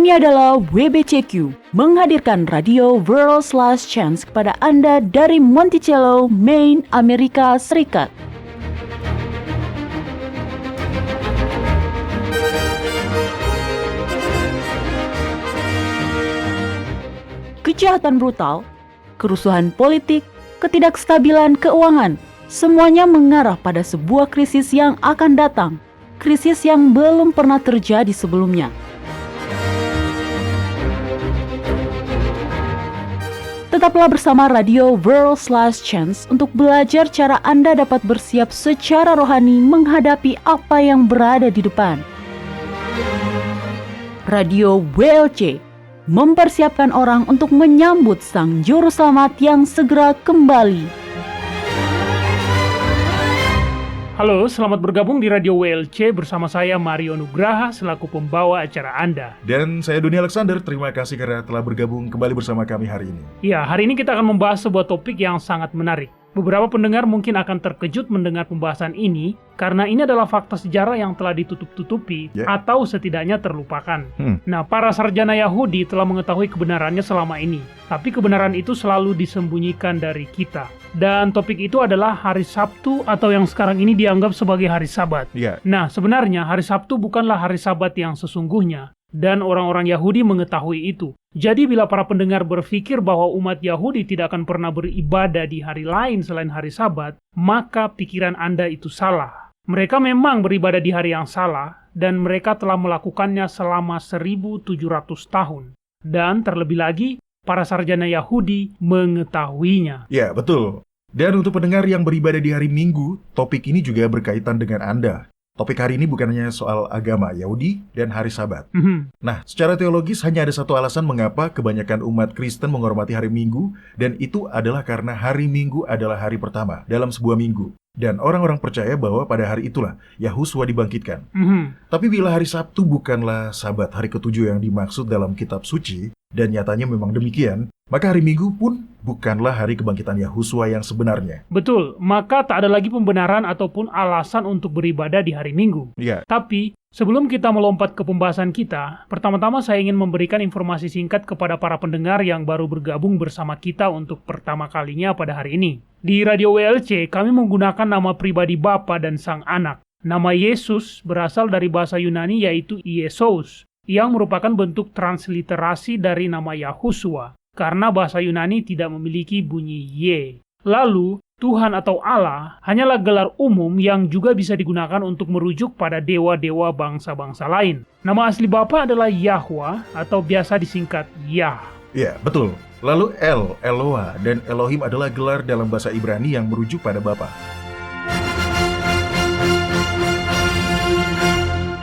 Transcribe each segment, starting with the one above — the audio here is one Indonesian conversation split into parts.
Ini adalah WBCQ, menghadirkan radio World's Last Chance kepada Anda dari Monticello, Maine, Amerika Serikat. Kejahatan brutal, kerusuhan politik, ketidakstabilan keuangan, semuanya mengarah pada sebuah krisis yang akan datang, krisis yang belum pernah terjadi sebelumnya. Tetaplah bersama Radio World's Last Chance untuk belajar cara Anda dapat bersiap secara rohani menghadapi apa yang berada di depan. Radio WLC mempersiapkan orang untuk menyambut Sang Juru Selamat yang segera kembali. Halo, selamat bergabung di Radio WLC bersama saya Mario Nugraha selaku pembawa acara Anda. Dan saya Doni Alexander, terima kasih karena telah bergabung kembali bersama kami hari ini. Ya, hari ini kita akan membahas sebuah topik yang sangat menarik. Beberapa pendengar mungkin akan terkejut mendengar pembahasan ini karena ini adalah fakta sejarah yang telah ditutup-tutupi atau setidaknya terlupakan. Nah, para sarjana Yahudi telah mengetahui kebenarannya selama ini, tapi kebenaran itu selalu disembunyikan dari kita. Dan topik itu adalah hari Sabtu atau yang sekarang ini dianggap sebagai hari Sabat. Nah, sebenarnya hari Sabtu bukanlah hari Sabat yang sesungguhnya. Dan orang-orang Yahudi mengetahui itu. Jadi bila para pendengar berpikir bahwa umat Yahudi tidak akan pernah beribadah di hari lain selain hari Sabat, maka pikiran Anda itu salah. Mereka memang beribadah di hari yang salah, dan mereka telah melakukannya selama 1700 tahun. Dan terlebih lagi, para sarjana Yahudi mengetahuinya. Ya, betul. Dan untuk pendengar yang beribadah di hari Minggu, topik ini juga berkaitan dengan Anda. Topik hari ini bukan hanya soal agama Yahudi dan hari Sabat. Nah, secara teologis hanya ada satu alasan mengapa kebanyakan umat Kristen menghormati hari Minggu, dan itu adalah karena hari Minggu adalah hari pertama dalam sebuah minggu. Dan orang-orang percaya bahwa pada hari itulah Yahusua dibangkitkan. Tapi bila hari Sabtu bukanlah Sabat hari ketujuh yang dimaksud dalam kitab suci, dan nyatanya memang demikian, maka hari Minggu pun bukanlah hari kebangkitan Yahusua yang sebenarnya. Betul, maka tak ada lagi pembenaran ataupun alasan untuk beribadah di hari Minggu. Tapi, sebelum kita melompat ke pembahasan kita, pertama-tama saya ingin memberikan informasi singkat kepada para pendengar yang baru bergabung bersama kita untuk pertama kalinya pada hari ini. Di Radio WLC, kami menggunakan nama pribadi Bapa dan Sang Anak. Nama Yesus berasal dari bahasa Yunani yaitu Iesos, yang merupakan bentuk transliterasi dari nama Yahusua, karena bahasa Yunani tidak memiliki bunyi Y. Lalu, Tuhan atau Allah hanyalah gelar umum yang juga bisa digunakan untuk merujuk pada dewa-dewa bangsa-bangsa lain. Nama asli Bapa adalah Yahwa atau biasa disingkat Yah. Ya, betul. Lalu Eloah, dan Elohim adalah gelar dalam bahasa Ibrani yang merujuk pada Bapa.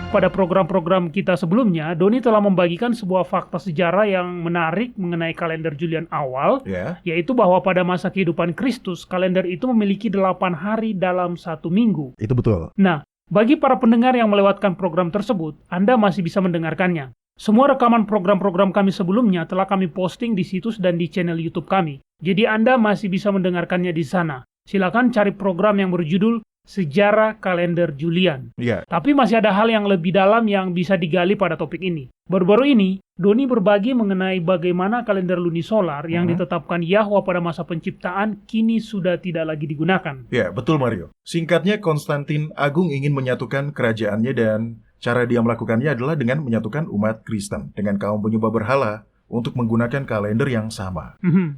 Pada program-program kita sebelumnya, Doni telah membagikan sebuah fakta sejarah yang menarik mengenai kalender Julian awal, yaitu bahwa pada masa kehidupan Kristus, kalender itu memiliki 8 hari dalam satu minggu. Itu betul. Nah, bagi para pendengar yang melewatkan program tersebut, Anda masih bisa mendengarkannya. Semua rekaman program-program kami sebelumnya telah kami posting di situs dan di channel YouTube kami. Jadi Anda masih bisa mendengarkannya di sana. Silakan cari program yang berjudul Sejarah Kalender Julian. Tapi masih ada hal yang lebih dalam yang bisa digali pada topik ini. Baru-baru ini, Doni berbagi mengenai bagaimana kalender lunisolar yang ditetapkan Yahwa pada masa penciptaan kini sudah tidak lagi digunakan. Ya, betul Mario. Singkatnya, Konstantin Agung ingin menyatukan kerajaannya dan cara dia melakukannya adalah dengan menyatukan umat Kristen dengan kaum penyembah berhala untuk menggunakan kalender yang sama.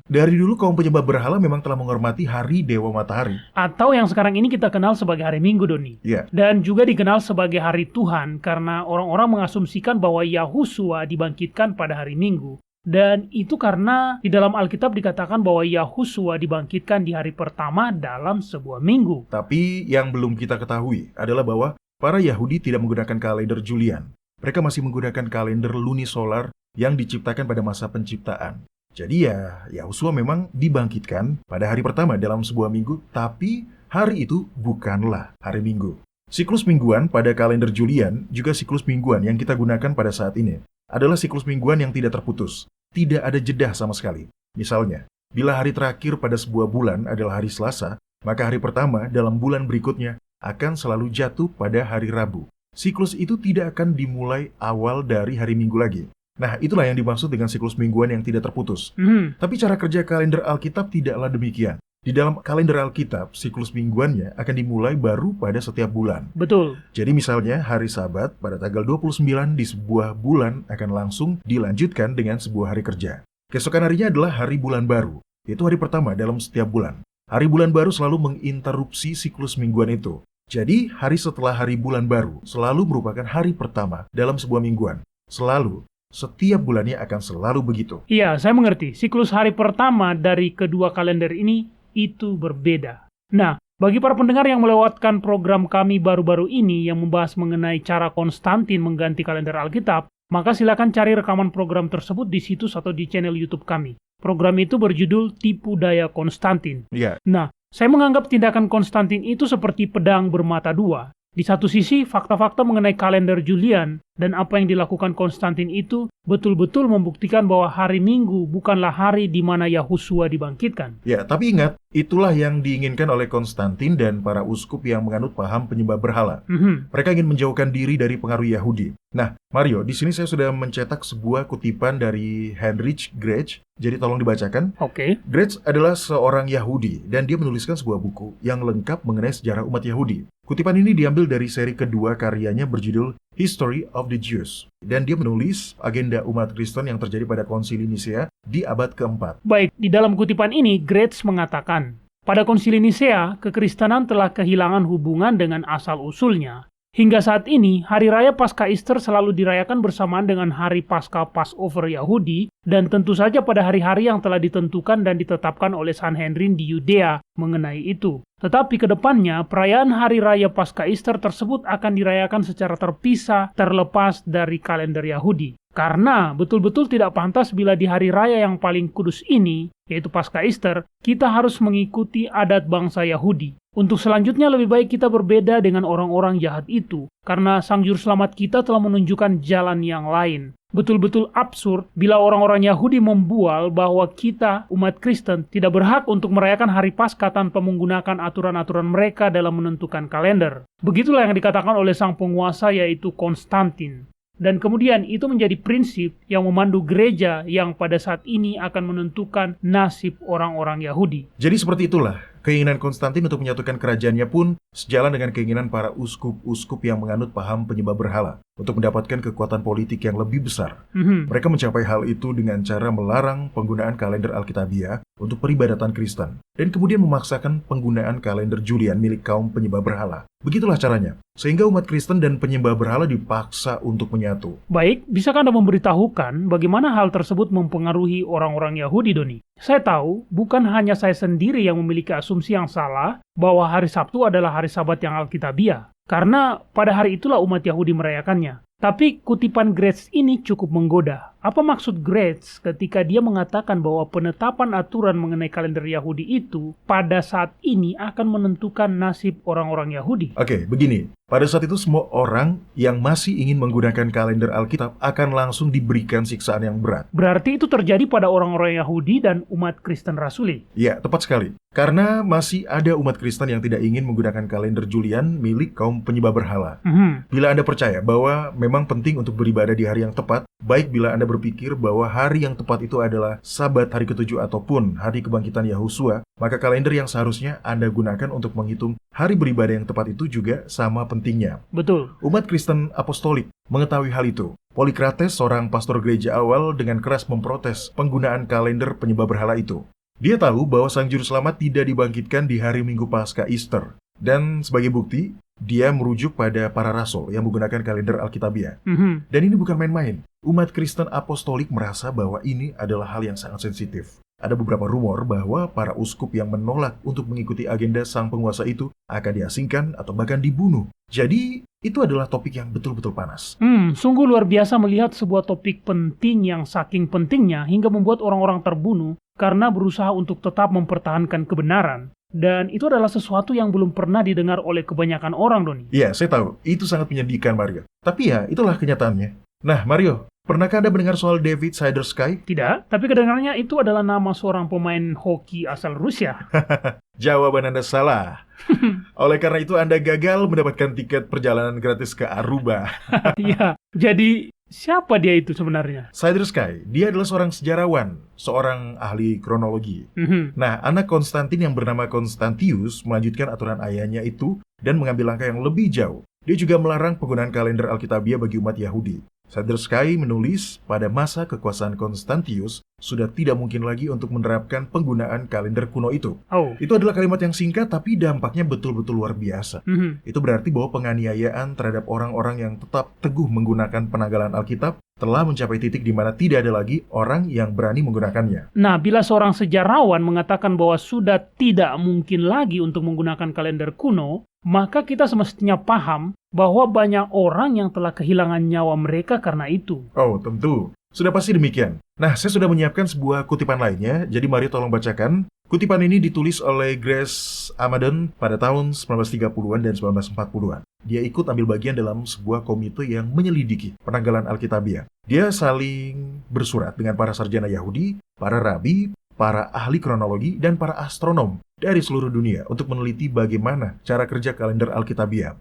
Dari dulu kaum penyembah berhala memang telah menghormati hari Dewa Matahari. Atau yang sekarang ini kita kenal sebagai hari Minggu, Doni. Dan juga dikenal sebagai hari Tuhan karena orang-orang mengasumsikan bahwa Yahusua dibangkitkan pada hari Minggu. Dan itu karena di dalam Alkitab dikatakan bahwa Yahusua dibangkitkan di hari pertama dalam sebuah minggu. Tapi yang belum kita ketahui adalah bahwa para Yahudi tidak menggunakan kalender Julian. Mereka masih menggunakan kalender lunisolar yang diciptakan pada masa penciptaan. Jadi Yahusua memang dibangkitkan pada hari pertama dalam sebuah minggu, tapi hari itu bukanlah hari Minggu. Siklus mingguan pada kalender Julian, juga siklus mingguan yang kita gunakan pada saat ini, adalah siklus mingguan yang tidak terputus. Tidak ada jeda sama sekali. Misalnya, bila hari terakhir pada sebuah bulan adalah hari Selasa, maka hari pertama dalam bulan berikutnya akan selalu jatuh pada hari Rabu. Siklus itu tidak akan dimulai awal dari hari Minggu lagi. Nah, itulah yang dimaksud dengan siklus mingguan yang tidak terputus. Tapi cara kerja kalender Alkitab tidaklah demikian. Di dalam kalender Alkitab, siklus mingguannya akan dimulai baru pada setiap bulan. Betul. Jadi misalnya hari Sabat pada tanggal 29 di sebuah bulan akan langsung dilanjutkan dengan sebuah hari kerja. Keesokan harinya adalah hari bulan baru, yaitu hari pertama dalam setiap bulan. Hari bulan baru selalu menginterupsi siklus mingguan itu. Jadi hari setelah hari bulan baru selalu merupakan hari pertama dalam sebuah mingguan. Selalu. Setiap bulannya akan selalu begitu. Iya, saya mengerti. Siklus hari pertama dari kedua kalender ini itu berbeda. Nah, bagi para pendengar yang melewatkan program kami baru-baru ini yang membahas mengenai cara Konstantin mengganti kalender Alkitab, maka silakan cari rekaman program tersebut di situs atau di channel YouTube kami. Program itu berjudul Tipu Daya Konstantin. Iya. Nah, saya menganggap tindakan Konstantin itu seperti pedang bermata dua. Di satu sisi, fakta-fakta mengenai kalender Julian dan apa yang dilakukan Konstantin itu betul-betul membuktikan bahwa hari Minggu bukanlah hari di mana Yahusua dibangkitkan. Ya, tapi ingat, itulah yang diinginkan oleh Konstantin dan para uskup yang menganut paham penyembah berhala. Mereka ingin menjauhkan diri dari pengaruh Yahudi. Nah, Mario, di sini saya sudah mencetak sebuah kutipan dari Heinrich Grech. Jadi tolong dibacakan. Oke. Grech adalah seorang Yahudi dan dia menuliskan sebuah buku yang lengkap mengenai sejarah umat Yahudi. Kutipan ini diambil dari seri kedua karyanya berjudul History of the Jews. Dan dia menulis agenda umat Kristen yang terjadi pada Konsili Nisea di abad keempat. Baik, di dalam kutipan ini, Grech mengatakan, pada Konsili Nisea, kekristenan telah kehilangan hubungan dengan asal-usulnya. Hingga saat ini, Hari Raya Paskah Easter selalu dirayakan bersamaan dengan Hari Paskah Passover Yahudi, dan tentu saja pada hari-hari yang telah ditentukan dan ditetapkan oleh Sanhedrin di Yudea mengenai itu. Tetapi ke depannya, perayaan Hari Raya Paskah Easter tersebut akan dirayakan secara terpisah, terlepas dari kalender Yahudi. Karena betul-betul tidak pantas bila di hari raya yang paling kudus ini, yaitu Paskah Easter, kita harus mengikuti adat bangsa Yahudi. Untuk selanjutnya lebih baik kita berbeda dengan orang-orang jahat itu, karena Sang Juru Selamat kita telah menunjukkan jalan yang lain. Betul-betul absurd bila orang-orang Yahudi membual bahwa kita, umat Kristen, tidak berhak untuk merayakan hari Paskah tanpa menggunakan aturan-aturan mereka dalam menentukan kalender. Begitulah yang dikatakan oleh sang penguasa, yaitu Konstantin. Dan kemudian itu menjadi prinsip yang memandu gereja yang pada saat ini akan menentukan nasib orang-orang Yahudi. Jadi seperti itulah, keinginan Konstantin untuk menyatukan kerajaannya pun sejalan dengan keinginan para uskup-uskup yang menganut paham penyembah berhala untuk mendapatkan kekuatan politik yang lebih besar. Mereka mencapai hal itu dengan cara melarang penggunaan kalender Alkitabiah untuk peribadatan Kristen dan kemudian memaksakan penggunaan kalender Julian milik kaum penyembah berhala. Begitulah caranya, sehingga umat Kristen dan penyembah berhala dipaksa untuk menyatu. Baik, bisakah Anda memberitahukan bagaimana hal tersebut mempengaruhi orang-orang Yahudi, Doni? Saya tahu, bukan hanya saya sendiri yang memiliki asumsi yang salah bahwa hari Sabtu adalah hari Sabat yang Alkitabiah. Karena pada hari itulah umat Yahudi merayakannya. Tapi kutipan Grech ini cukup menggoda. Apa maksud Grech ketika dia mengatakan bahwa penetapan aturan mengenai kalender Yahudi itu pada saat ini akan menentukan nasib orang-orang Yahudi? Oke, begini. Pada saat itu semua orang yang masih ingin menggunakan kalender Alkitab akan langsung diberikan siksaan yang berat. Berarti itu terjadi pada orang-orang Yahudi dan umat Kristen Rasuli? Ya, tepat sekali. Karena masih ada umat Kristen yang tidak ingin menggunakan kalender Julian milik kaum penyembah berhala. Bila Anda percaya bahwa memang penting untuk beribadah di hari yang tepat, baik bila Anda berpikir bahwa hari yang tepat itu adalah Sabat hari ke-7 ataupun hari kebangkitan Yahusua, maka kalender yang seharusnya Anda gunakan untuk menghitung hari beribadah yang tepat itu juga sama pentingnya. Betul. Umat Kristen Apostolik mengetahui hal itu. Polikrates, seorang pastor gereja awal, dengan keras memprotes penggunaan kalender penyembah berhala itu. Dia tahu bahwa Sang Juru Selamat tidak dibangkitkan di hari Minggu Paskah Easter. Dan sebagai bukti, dia merujuk pada para rasul yang menggunakan kalender Alkitabiah. Dan ini bukan main-main. Umat Kristen Apostolik merasa bahwa ini adalah hal yang sangat sensitif. Ada beberapa rumor bahwa para uskup yang menolak untuk mengikuti agenda sang penguasa itu akan diasingkan atau bahkan dibunuh. Jadi, itu adalah topik yang betul-betul panas. Sungguh luar biasa melihat sebuah topik penting yang saking pentingnya hingga membuat orang-orang terbunuh karena berusaha untuk tetap mempertahankan kebenaran. Dan itu adalah sesuatu yang belum pernah didengar oleh kebanyakan orang, Doni. Iya, saya tahu. Itu sangat menyedihkan, Mario. Tapi ya, itulah kenyataannya. Nah, Mario, pernahkah Anda mendengar soal David Sidersky? Tidak, tapi kedengarannya itu adalah nama seorang pemain hoki asal Rusia. Jawaban Anda salah. Oleh karena itu Anda gagal mendapatkan tiket perjalanan gratis ke Aruba. Iya, jadi Siapa dia itu sebenarnya? Skyy, dia adalah seorang sejarawan, seorang ahli kronologi. Nah, anak Konstantin yang bernama Constantius melanjutkan aturan ayahnya itu dan mengambil langkah yang lebih jauh. Dia juga melarang penggunaan kalender Alkitabiah bagi umat Yahudi. Skyy menulis, pada masa kekuasaan Constantius, sudah tidak mungkin lagi untuk menerapkan penggunaan kalender kuno itu. Itu adalah kalimat yang singkat, tapi dampaknya betul-betul luar biasa. Itu berarti bahwa penganiayaan terhadap orang-orang yang tetap teguh menggunakan penanggalan Alkitab telah mencapai titik di mana tidak ada lagi orang yang berani menggunakannya. Nah, bila seorang sejarawan mengatakan bahwa sudah tidak mungkin lagi untuk menggunakan kalender kuno, maka kita semestinya paham bahwa banyak orang yang telah kehilangan nyawa mereka karena itu. Oh, tentu. Sudah pasti demikian. Nah, saya sudah menyiapkan sebuah kutipan lainnya, jadi mari tolong bacakan. Kutipan ini ditulis oleh Grace Amadon pada tahun 1930-an dan 1940-an. Dia ikut ambil bagian dalam sebuah komite yang menyelidiki penanggalan Alkitabiah. Dia saling bersurat dengan para sarjana Yahudi, para rabi, para ahli kronologi, dan para astronom dari seluruh dunia untuk meneliti bagaimana cara kerja kalender Alkitabiah.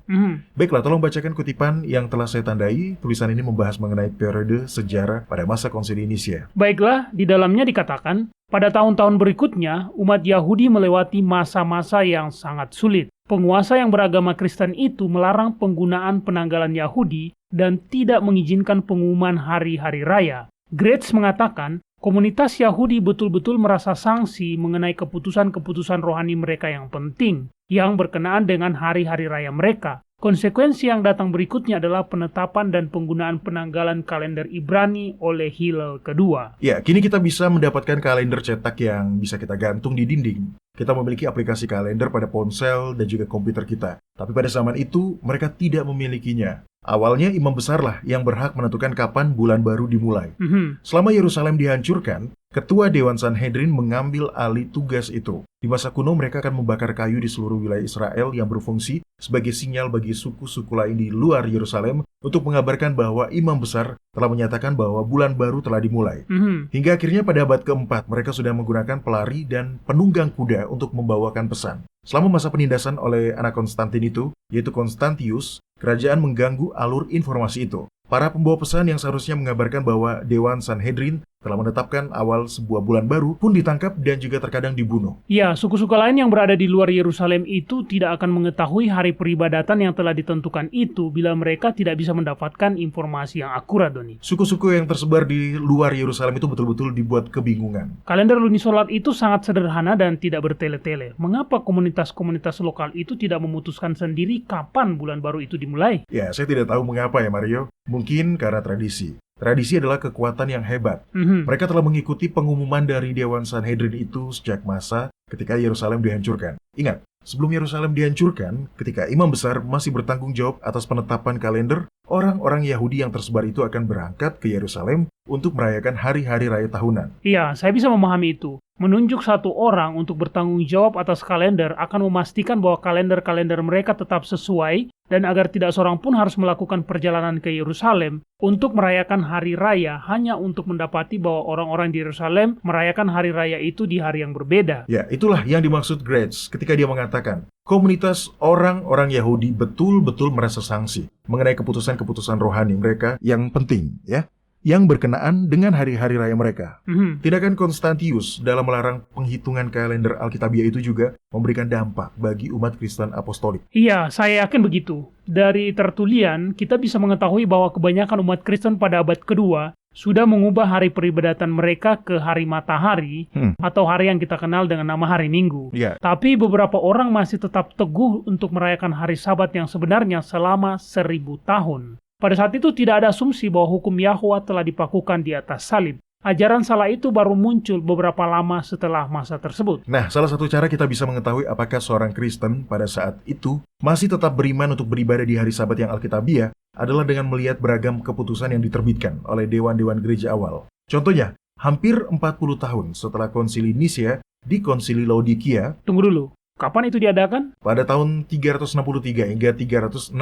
Baiklah, tolong bacakan kutipan yang telah saya tandai. Tulisan ini membahas mengenai periode sejarah pada masa konsili Nicea. Baiklah, di dalamnya dikatakan, pada tahun-tahun berikutnya, umat Yahudi melewati masa-masa yang sangat sulit. Penguasa yang beragama Kristen itu melarang penggunaan penanggalan Yahudi dan tidak mengizinkan pengumuman hari-hari raya. Grace mengatakan, komunitas Yahudi betul-betul merasa sangsi mengenai keputusan-keputusan rohani mereka yang penting, yang berkenaan dengan hari-hari raya mereka. Konsekuensi yang datang berikutnya adalah penetapan dan penggunaan penanggalan kalender Ibrani oleh Hillel kedua. Ya, kini kita bisa mendapatkan kalender cetak yang bisa kita gantung di dinding. Kita memiliki aplikasi kalender pada ponsel dan juga komputer kita. Tapi pada zaman itu, mereka tidak memilikinya. Awalnya imam besarlah yang berhak menentukan kapan bulan baru dimulai. Selama Yerusalem dihancurkan, Ketua Dewan Sanhedrin mengambil alih tugas itu. Di masa kuno mereka akan membakar kayu di seluruh wilayah Israel yang berfungsi sebagai sinyal bagi suku-suku lain di luar Yerusalem untuk mengabarkan bahwa imam besar telah menyatakan bahwa bulan baru telah dimulai. Hingga akhirnya pada abad keempat mereka sudah menggunakan pelari dan penunggang kuda untuk membawakan pesan. Selama masa penindasan oleh anak Konstantin itu, yaitu Constantius, kerajaan mengganggu alur informasi itu. Para pembawa pesan yang seharusnya mengabarkan bahwa Dewan Sanhedrin telah menetapkan awal sebuah bulan baru pun ditangkap dan juga terkadang dibunuh. Ya, suku-suku lain yang berada di luar Yerusalem itu tidak akan mengetahui hari peribadatan yang telah ditentukan itu bila mereka tidak bisa mendapatkan informasi yang akurat, Doni. Suku-suku yang tersebar di luar Yerusalem itu betul-betul dibuat kebingungan. Kalender lunisolar itu sangat sederhana dan tidak bertele-tele. Mengapa komunitas-komunitas lokal itu tidak memutuskan sendiri kapan bulan baru itu dimulai? Ya, saya tidak tahu mengapa ya, Mario. Mungkin karena tradisi. Tradisi adalah kekuatan yang hebat. Mereka telah mengikuti pengumuman dari Dewan Sanhedrin itu sejak masa ketika Yerusalem dihancurkan. Ingat, sebelum Yerusalem dihancurkan, ketika imam besar masih bertanggung jawab atas penetapan kalender, orang-orang Yahudi yang tersebar itu akan berangkat ke Yerusalem untuk merayakan hari-hari raya tahunan. Iya, saya bisa memahami itu. Menunjuk satu orang untuk bertanggung jawab atas kalender akan memastikan bahwa kalender-kalender mereka tetap sesuai dan agar tidak seorang pun harus melakukan perjalanan ke Yerusalem untuk merayakan hari raya hanya untuk mendapati bahwa orang-orang di Yerusalem merayakan hari raya itu di hari yang berbeda. Ya, itulah yang dimaksud Grace ketika dia mengatakan, komunitas orang-orang Yahudi betul-betul merasa sangsi mengenai keputusan-keputusan rohani mereka yang penting, ya, yang berkenaan dengan hari-hari raya mereka. Tindakan Constantius dalam melarang penghitungan kalender Alkitabiah itu juga memberikan dampak bagi umat Kristen Apostolik. Iya, saya yakin begitu. Dari tertulian, kita bisa mengetahui bahwa kebanyakan umat Kristen pada abad kedua sudah mengubah hari peribadatan mereka ke hari matahari atau hari yang kita kenal dengan nama hari Minggu. Tapi beberapa orang masih tetap teguh untuk merayakan hari Sabat yang sebenarnya selama 1000 tahun. Pada saat itu tidak ada asumsi bahwa hukum Yahwa telah dipakukan di atas salib. Ajaran salah itu baru muncul beberapa lama setelah masa tersebut. Nah, salah satu cara kita bisa mengetahui apakah seorang Kristen pada saat itu masih tetap beriman untuk beribadah di hari Sabat yang Alkitabiah adalah dengan melihat beragam keputusan yang diterbitkan oleh dewan-dewan gereja awal. Contohnya, hampir 40 tahun setelah konsili Nicea di konsili Laodikia. Tunggu dulu. Kapan itu diadakan? Pada tahun 363 hingga 364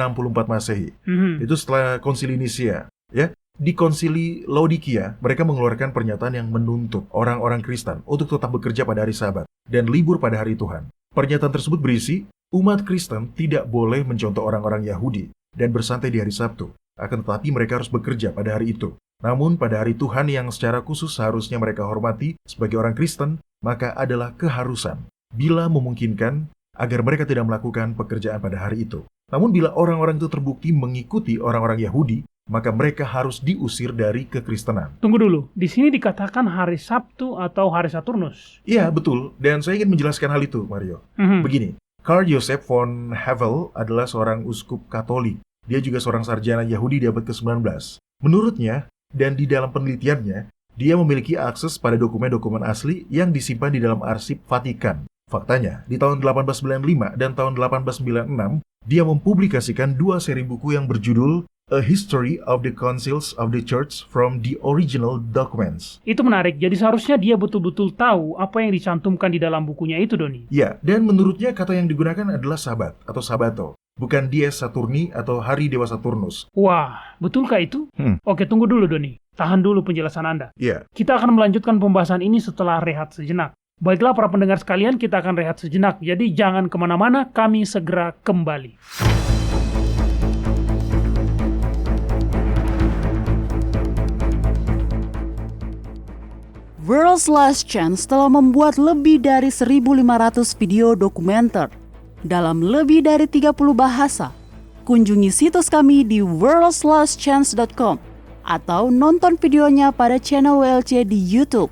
Masehi. Itu setelah konsili Nicea. Ya, di konsili Laodikia, mereka mengeluarkan pernyataan yang menuntut orang-orang Kristen untuk tetap bekerja pada hari Sabat dan libur pada hari Tuhan. Pernyataan tersebut berisi, umat Kristen tidak boleh mencontoh orang-orang Yahudi dan bersantai di hari Sabtu. akan tetapi mereka harus bekerja pada hari itu. Namun pada hari Tuhan yang secara khusus seharusnya mereka hormati sebagai orang Kristen, maka adalah keharusan, bila memungkinkan, agar mereka tidak melakukan pekerjaan pada hari itu. Namun bila orang-orang itu terbukti mengikuti orang-orang Yahudi, maka mereka harus diusir dari kekristenan. Tunggu dulu, di sini dikatakan hari Sabtu atau hari Saturnus. Iya, betul. Dan saya ingin menjelaskan hal itu, Mario. Begini, Karl Joseph von Havel adalah seorang uskup Katolik. Dia juga seorang sarjana Yahudi di abad ke-19. Menurutnya, dan di dalam penelitiannya, dia memiliki akses pada dokumen-dokumen asli yang disimpan di dalam arsip Vatikan. Faktanya, di tahun 1895 dan tahun 1896, dia mempublikasikan 2 seri buku yang berjudul A History of the Councils of the Church from the Original Documents. Itu menarik, jadi seharusnya dia betul-betul tahu apa yang dicantumkan di dalam bukunya itu, Doni. Ya, dan menurutnya kata yang digunakan adalah Sabat atau Sabato, bukan Dies Saturni atau Hari Dewa Saturnus. Wah, betulkah itu? Oke, tunggu dulu, Doni. Tahan dulu penjelasan Anda. Ya. Kita akan melanjutkan pembahasan ini setelah rehat sejenak. Baiklah para pendengar sekalian, kita akan rehat sejenak. Jadi jangan kemana-mana, kami segera kembali. World's Last Chance telah membuat lebih dari 1.500 video dokumenter dalam lebih dari 30 bahasa. Kunjungi situs kami di worldslastchance.com atau nonton videonya pada channel WLC di YouTube.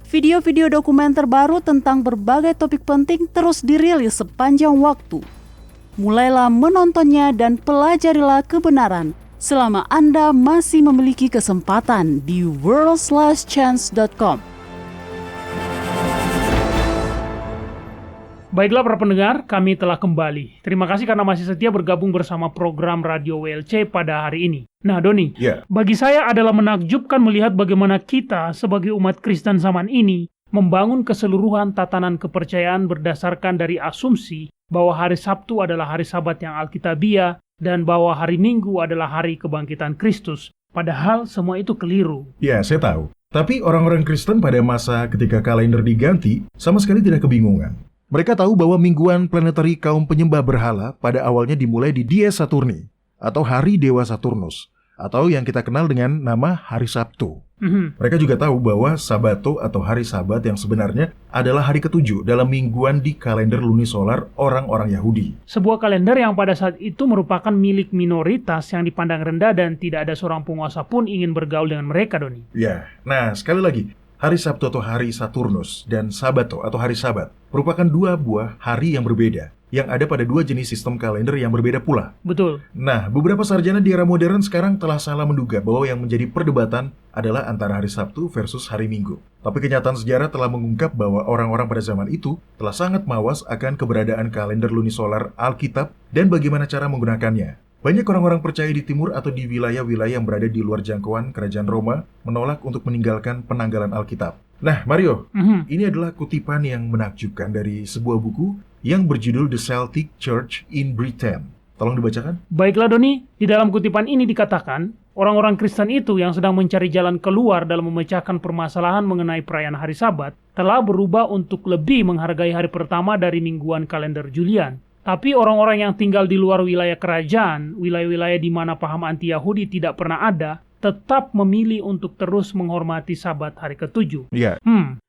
Video-video dokumenter baru tentang berbagai topik penting terus dirilis sepanjang waktu. Mulailah menontonnya dan pelajarilah kebenaran selama Anda masih memiliki kesempatan di worldslastchance.com. Baiklah para pendengar, kami telah kembali. Terima kasih karena masih setia bergabung bersama program Radio WLC pada hari ini. Nah, Doni, bagi saya adalah menakjubkan melihat bagaimana kita sebagai umat Kristen zaman ini membangun keseluruhan tatanan kepercayaan berdasarkan dari asumsi bahwa hari Sabtu adalah hari Sabat yang Alkitabiah dan bahwa hari Minggu adalah hari kebangkitan Kristus. Padahal semua itu keliru. Ya, saya tahu. Tapi orang-orang Kristen pada masa ketika kalender diganti sama sekali tidak kebingungan. Mereka tahu bahwa mingguan planetary kaum penyembah berhala pada awalnya dimulai di Dies Saturni, atau Hari Dewa Saturnus, atau yang kita kenal dengan nama Hari Sabtu. Mereka juga tahu bahwa Sabato atau Hari Sabat yang sebenarnya adalah hari ke-7 dalam mingguan di kalender lunisolar orang-orang Yahudi. Sebuah kalender yang pada saat itu merupakan milik minoritas yang dipandang rendah dan tidak ada seorang penguasa pun ingin bergaul dengan mereka, Doni. Ya, nah sekali lagi, Hari Sabtu atau Hari Saturnus dan Sabato atau Hari Sabat merupakan 2 buah hari yang berbeda, yang ada pada 2 jenis sistem kalender yang berbeda pula. Betul. Nah, beberapa sarjana di era modern sekarang telah salah menduga bahwa yang menjadi perdebatan adalah antara hari Sabtu versus hari Minggu. Tapi kenyataan sejarah telah mengungkap bahwa orang-orang pada zaman itu telah sangat mawas akan keberadaan kalender lunisolar Alkitab dan bagaimana cara menggunakannya. Banyak orang-orang percaya di timur atau di wilayah-wilayah yang berada di luar jangkauan kerajaan Roma menolak untuk meninggalkan penanggalan Alkitab. Nah, Mario, ini adalah kutipan yang menakjubkan dari sebuah buku yang berjudul The Celtic Church in Britain. Tolong dibacakan. Baiklah, Doni. Di dalam kutipan ini dikatakan, orang-orang Kristen itu yang sedang mencari jalan keluar dalam memecahkan permasalahan mengenai perayaan hari Sabat telah berubah untuk lebih menghargai hari pertama dari mingguan kalender Julian. Tapi orang-orang yang tinggal di luar wilayah kerajaan, wilayah-wilayah di mana paham anti-Yahudi tidak pernah ada, tetap memilih untuk terus menghormati Sabat hari ke-7. Iya.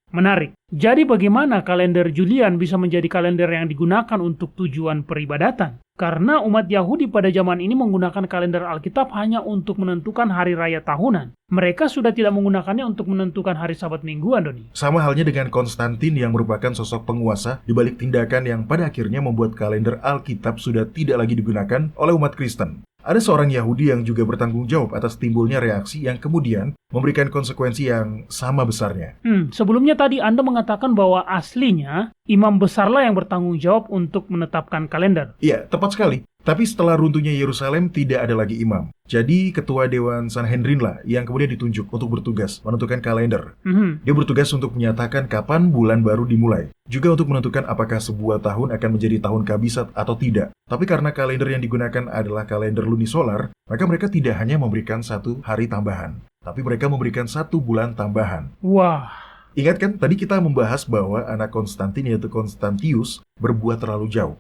Menarik. Jadi bagaimana kalender Julian bisa menjadi kalender yang digunakan untuk tujuan peribadatan? Karena umat Yahudi pada zaman ini menggunakan kalender Alkitab hanya untuk menentukan hari raya tahunan. Mereka sudah tidak menggunakannya untuk menentukan hari Sabat mingguan, Doni. Sama halnya dengan Konstantin yang merupakan sosok penguasa di balik tindakan yang pada akhirnya membuat kalender Alkitab sudah tidak lagi digunakan oleh umat Kristen. Ada seorang Yahudi yang juga bertanggung jawab atas timbulnya reaksi yang kemudian memberikan konsekuensi yang sama besarnya. Sebelumnya tadi Anda mengatakan bahwa aslinya imam besarlah yang bertanggung jawab untuk menetapkan kalender. Iya, tepat sekali. Tapi setelah runtuhnya Yerusalem tidak ada lagi imam. Jadi ketua Dewan Sanhedrin lah yang kemudian ditunjuk untuk bertugas menentukan kalender. Dia bertugas untuk menyatakan kapan bulan baru dimulai. Juga untuk menentukan apakah sebuah tahun akan menjadi tahun kabisat atau tidak. Tapi karena kalender yang digunakan adalah kalender lunisolar, maka mereka tidak hanya memberikan 1 hari tambahan, tapi mereka memberikan 1 bulan tambahan. Wah, Ingat kan, tadi kita membahas bahwa anak Konstantin yaitu Konstantius berbuat terlalu jauh.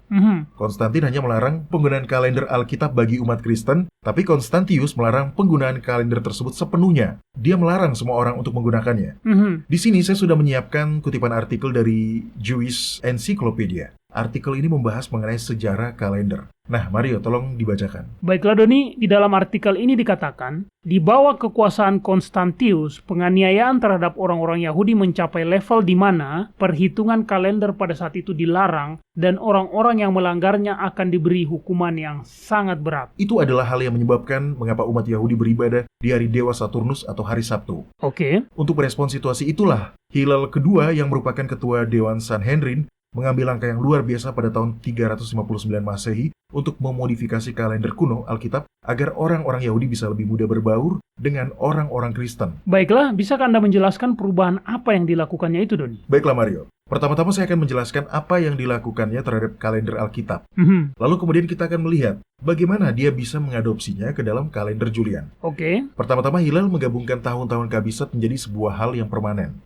Konstantin hanya melarang penggunaan kalender Alkitab bagi umat Kristen, tapi Konstantius melarang penggunaan kalender tersebut sepenuhnya. Dia melarang semua orang untuk menggunakannya. Di sini saya sudah menyiapkan kutipan artikel dari Jewish Encyclopedia. Artikel ini membahas mengenai sejarah kalender. Nah, Mario, tolong dibacakan. Baiklah Doni, di dalam artikel ini dikatakan, di bawah kekuasaan Konstantius, penganiayaan terhadap orang-orang Yahudi mencapai level di mana perhitungan kalender pada saat itu dilarang dan orang-orang yang melanggarnya akan diberi hukuman yang sangat berat. Itu adalah hal yang menyebabkan mengapa umat Yahudi beribadah di hari Dewa Saturnus atau hari Sabtu. Oke. Untuk merespons situasi itulah, Hillel kedua yang merupakan ketua Dewan Sanhedrin mengambil langkah yang luar biasa pada tahun 359 Masehi untuk memodifikasi kalender kuno Alkitab agar orang-orang Yahudi bisa lebih mudah berbaur dengan orang-orang Kristen. Baiklah, bisakah Anda menjelaskan perubahan apa yang dilakukannya itu, Doni? Baiklah Mario, pertama-tama saya akan menjelaskan apa yang dilakukannya terhadap kalender Alkitab. Lalu kemudian kita akan melihat bagaimana dia bisa mengadopsinya ke dalam kalender Julian. Oke. Pertama-tama Hillel menggabungkan tahun-tahun kabisat menjadi sebuah hal yang permanen.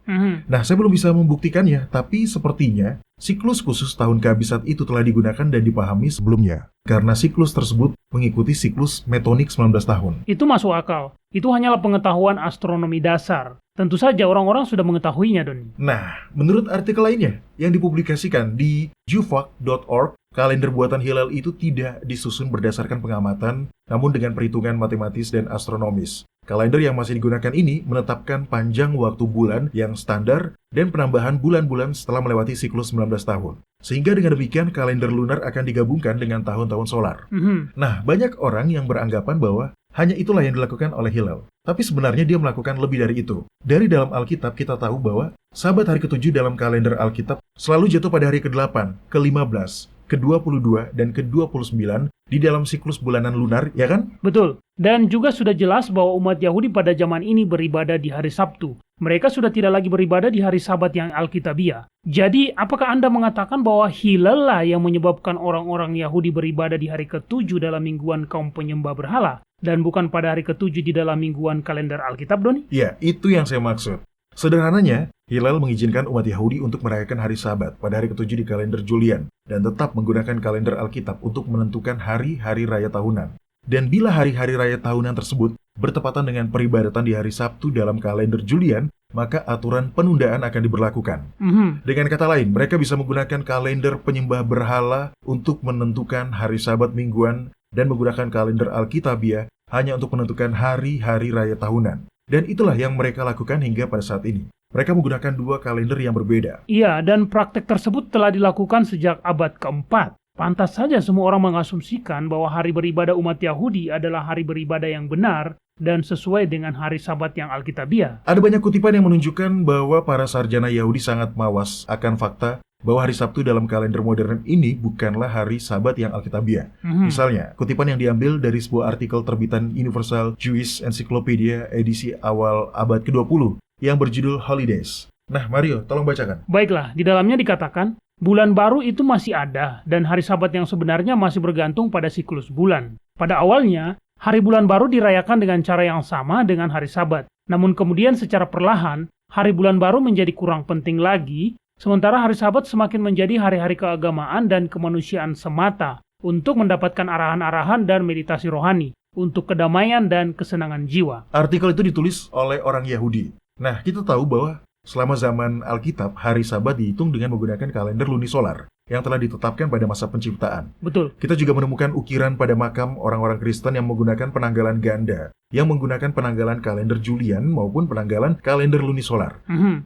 Nah, saya belum bisa membuktikannya, tapi sepertinya siklus khusus tahun kabisat itu telah digunakan dan dipahami sebelumnya. Karena siklus tersebut mengikuti siklus metonik 19 tahun. Itu masuk akal. Itu hanyalah pengetahuan astronomi dasar. Tentu saja orang-orang sudah mengetahuinya, Doni. Nah, menurut artikel lainnya yang dipublikasikan di jufak.org, kalender buatan Hillel itu tidak disusun berdasarkan pengamatan, namun dengan perhitungan matematis dan astronomis. Kalender yang masih digunakan ini menetapkan panjang waktu bulan yang standar dan penambahan bulan-bulan setelah melewati siklus 19 tahun. Sehingga dengan demikian kalender lunar akan digabungkan dengan tahun-tahun solar. Nah, banyak orang yang beranggapan bahwa hanya itulah yang dilakukan oleh Hillel. Tapi sebenarnya dia melakukan lebih dari itu. Dari dalam Alkitab kita tahu bahwa Sabat hari ke-7 dalam kalender Alkitab selalu jatuh pada hari ke-8, ke-15, ke-22, dan ke-29 di dalam siklus bulanan lunar, ya kan? Betul. Dan juga sudah jelas bahwa umat Yahudi pada zaman ini beribadah di hari Sabtu. Mereka sudah tidak lagi beribadah di hari Sabat yang Alkitabiah. Jadi, apakah Anda mengatakan bahwa Hillel lah yang menyebabkan orang-orang Yahudi beribadah di hari ke-7 dalam mingguan kaum penyembah berhala? Dan bukan pada hari ke-7 di dalam mingguan kalender Alkitab, Doni? Ya, itu yang saya maksud. Sederhananya, Hillel mengizinkan umat Yahudi untuk merayakan hari Sabat pada hari ke-7 di kalender Julian dan tetap menggunakan kalender Alkitab untuk menentukan hari-hari raya tahunan. Dan bila hari-hari raya tahunan tersebut bertepatan dengan peribadatan di hari Sabtu dalam kalender Julian, maka aturan penundaan akan diberlakukan. Dengan kata lain, mereka bisa menggunakan kalender penyembah berhala untuk menentukan hari Sabat mingguan dan menggunakan kalender Alkitabiah hanya untuk menentukan hari-hari raya tahunan. Dan itulah yang mereka lakukan hingga pada saat ini. Mereka menggunakan dua kalender yang berbeda. Iya, dan praktek tersebut telah dilakukan sejak abad ke-4. Pantas saja semua orang mengasumsikan bahwa hari beribadah umat Yahudi adalah hari beribadah yang benar dan sesuai dengan hari Sabat yang Alkitabiah. Ada banyak kutipan yang menunjukkan bahwa para sarjana Yahudi sangat mawas akan fakta bahwa hari Sabtu dalam kalender modern ini bukanlah hari Sabat yang Alkitabiah. Misalnya, kutipan yang diambil dari sebuah artikel terbitan Universal Jewish Encyclopedia edisi awal abad ke-20 yang berjudul Holidays. Nah, Mario, tolong bacakan. Baiklah, di dalamnya dikatakan, bulan baru itu masih ada dan hari Sabat yang sebenarnya masih bergantung pada siklus bulan. Pada awalnya, hari bulan baru dirayakan dengan cara yang sama dengan hari Sabat. Namun kemudian secara perlahan, hari bulan baru menjadi kurang penting lagi, sementara hari Sabat semakin menjadi hari-hari keagamaan dan kemanusiaan semata untuk mendapatkan arahan-arahan dan meditasi rohani, untuk kedamaian dan kesenangan jiwa. Artikel itu ditulis oleh orang Yahudi. Nah, kita tahu bahwa selama zaman Alkitab, hari Sabat dihitung dengan menggunakan kalender lunisolar yang telah ditetapkan pada masa penciptaan. Betul. Kita juga menemukan ukiran pada makam orang-orang Kristen yang menggunakan penanggalan ganda, yang menggunakan penanggalan kalender Julian maupun penanggalan kalender lunisolar.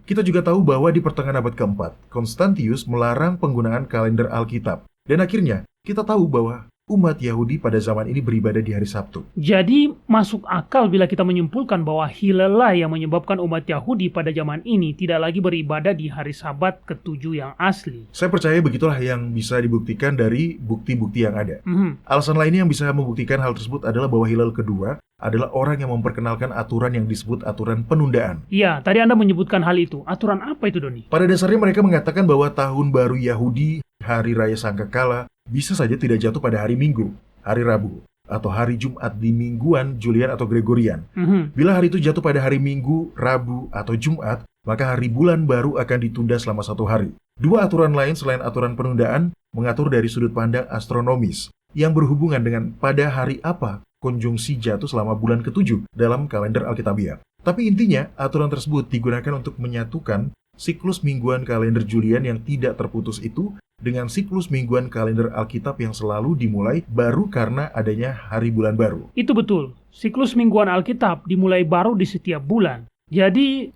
Kita juga tahu bahwa di pertengahan abad ke-4, Konstantius melarang penggunaan kalender Alkitab. Dan akhirnya, kita tahu bahwa umat Yahudi pada zaman ini beribadah di hari Sabtu. Jadi, masuk akal bila kita menyimpulkan bahwa Hillel lah yang menyebabkan umat Yahudi pada zaman ini tidak lagi beribadah di hari Sabat ke-7 yang asli. Saya percaya begitulah yang bisa dibuktikan dari bukti-bukti yang ada. Alasan lainnya yang bisa membuktikan hal tersebut adalah bahwa Hillel kedua adalah orang yang memperkenalkan aturan yang disebut aturan penundaan. Iya, tadi Anda menyebutkan hal itu. Aturan apa itu, Doni? Pada dasarnya mereka mengatakan bahwa tahun baru Yahudi, hari raya Sangkakala, bisa saja tidak jatuh pada hari Minggu, hari Rabu, atau hari Jumat di mingguan Julian atau Gregorian. Bila hari itu jatuh pada hari Minggu, Rabu, atau Jumat, maka hari bulan baru akan ditunda selama 1 hari. Dua aturan lain selain aturan penundaan mengatur dari sudut pandang astronomis yang berhubungan dengan pada hari apa konjungsi jatuh selama bulan ke-7 dalam kalender Alkitabiah. Tapi intinya, aturan tersebut digunakan untuk menyatukan siklus mingguan kalender Julian yang tidak terputus itu dengan siklus mingguan kalender Alkitab yang selalu dimulai baru karena adanya hari bulan baru. Itu betul. Siklus mingguan Alkitab dimulai baru di setiap bulan. Jadi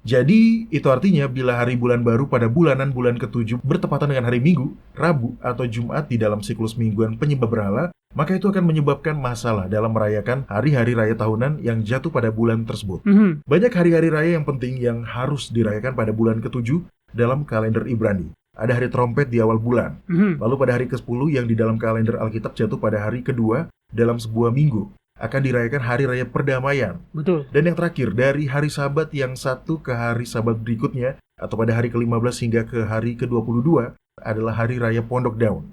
itu artinya bila hari bulan baru pada bulanan bulan ke-7 bertepatan dengan hari Minggu, Rabu, atau Jumat di dalam siklus mingguan penyembah berhala, maka itu akan menyebabkan masalah dalam merayakan hari-hari raya tahunan yang jatuh pada bulan tersebut. Banyak hari-hari raya yang penting yang harus dirayakan pada bulan ke-7 dalam kalender Ibrani. Ada hari trompet di awal bulan. Lalu pada hari ke-10 yang di dalam kalender Alkitab jatuh pada hari kedua dalam sebuah minggu, akan dirayakan hari raya perdamaian. betul. Dan yang terakhir, dari hari Sabat yang satu ke hari Sabat berikutnya, atau pada hari ke-15 hingga ke hari ke-22, adalah hari raya Pondok Daun.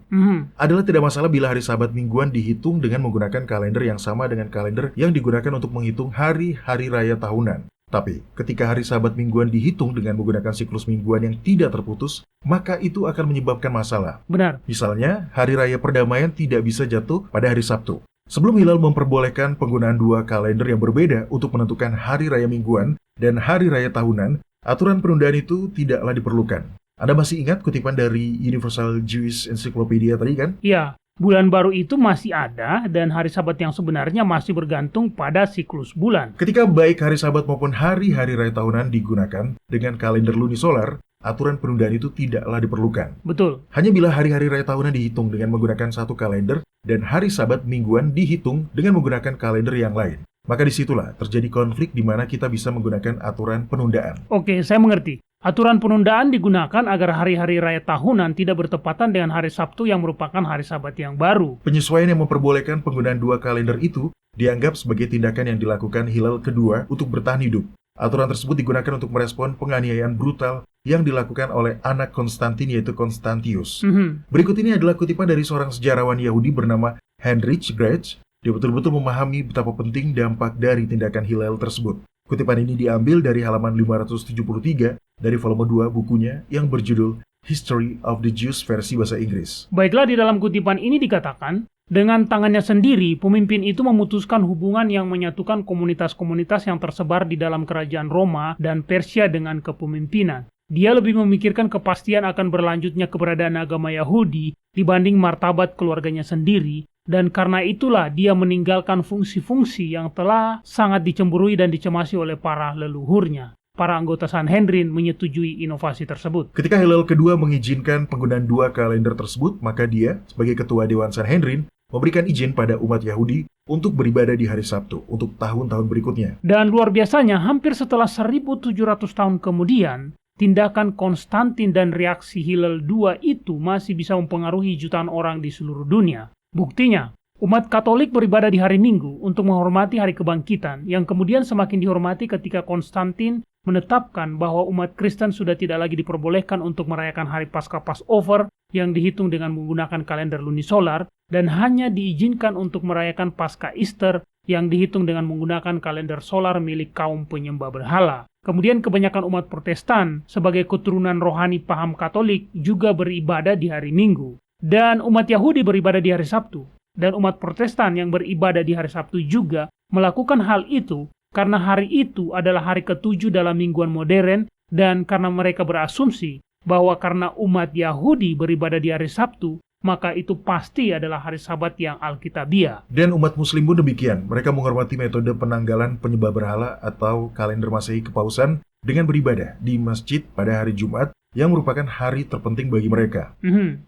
Adalah tidak masalah bila hari Sabat mingguan dihitung dengan menggunakan kalender yang sama dengan kalender yang digunakan untuk menghitung hari-hari raya tahunan. Tapi, ketika hari Sabat mingguan dihitung dengan menggunakan siklus mingguan yang tidak terputus, maka itu akan menyebabkan masalah. Benar. Misalnya, hari raya perdamaian tidak bisa jatuh pada hari Sabtu. Sebelum Hilal memperbolehkan penggunaan dua kalender yang berbeda untuk menentukan hari raya mingguan dan hari raya tahunan, aturan penundaan itu tidaklah diperlukan. Anda masih ingat kutipan dari Universal Jewish Encyclopedia tadi kan? Ya, bulan baru itu masih ada dan hari Sabat yang sebenarnya masih bergantung pada siklus bulan. Ketika baik hari Sabat maupun hari-hari raya tahunan digunakan dengan kalender lunisolar, aturan penundaan itu tidaklah diperlukan. Betul. Hanya bila hari-hari raya tahunan dihitung dengan menggunakan satu kalender dan hari Sabat mingguan dihitung dengan menggunakan kalender yang lain, maka disitulah terjadi konflik di mana kita bisa menggunakan aturan penundaan. Oke, saya mengerti. Aturan penundaan digunakan agar hari-hari raya tahunan tidak bertepatan dengan hari Sabtu yang merupakan hari Sabat yang baru. Penyesuaian yang memperbolehkan penggunaan dua kalender itu dianggap sebagai tindakan yang dilakukan Hilal kedua untuk bertahan hidup. Aturan tersebut digunakan untuk merespon penganiayaan brutal yang dilakukan oleh anak Konstantin yaitu Konstantius. Berikut ini adalah kutipan dari seorang sejarawan Yahudi bernama Heinrich Grech. Dia betul-betul memahami betapa penting dampak dari tindakan Hilal tersebut. Kutipan ini diambil dari halaman 573 dari volume 2 bukunya yang berjudul History of the Jews versi bahasa Inggris. Baiklah, di dalam kutipan ini dikatakan, dengan tangannya sendiri, pemimpin itu memutuskan hubungan yang menyatukan komunitas-komunitas yang tersebar di dalam kerajaan Roma dan Persia dengan kepemimpinan. Dia lebih memikirkan kepastian akan berlanjutnya keberadaan agama Yahudi dibanding martabat keluarganya sendiri, dan karena itulah dia meninggalkan fungsi-fungsi yang telah sangat dicemburui dan dicemasi oleh para leluhurnya. Para anggota Sanhedrin menyetujui inovasi tersebut. Ketika Hilal kedua mengizinkan penggunaan dua kalender tersebut, maka dia, sebagai ketua Dewan Sanhedrin, memberikan izin pada umat Yahudi untuk beribadah di hari Sabtu untuk tahun-tahun berikutnya. Dan luar biasanya, hampir setelah 1700 tahun kemudian, tindakan Konstantin dan reaksi Hilal II itu masih bisa mempengaruhi jutaan orang di seluruh dunia. Buktinya, umat Katolik beribadah di hari Minggu untuk menghormati hari kebangkitan, yang kemudian semakin dihormati ketika Konstantin menetapkan bahwa umat Kristen sudah tidak lagi diperbolehkan untuk merayakan hari Paskah Passover yang dihitung dengan menggunakan kalender lunisolar, dan hanya diizinkan untuk merayakan Paskah Easter yang dihitung dengan menggunakan kalender solar milik kaum penyembah berhala. Kemudian kebanyakan umat Protestan sebagai keturunan rohani paham Katolik juga beribadah di hari Minggu. Dan umat Yahudi beribadah di hari Sabtu. Dan umat Protestan yang beribadah di hari Sabtu juga melakukan hal itu karena hari itu adalah hari ke-7 dalam mingguan modern, dan karena mereka berasumsi bahwa karena umat Yahudi beribadah di hari Sabtu, maka itu pasti adalah hari Sabat yang Alkitabiah. Dan umat Muslim pun demikian. Mereka menghormati metode penanggalan penyembah berhala atau kalender Masehi Kepausan dengan beribadah di masjid pada hari Jumat yang merupakan hari terpenting bagi mereka.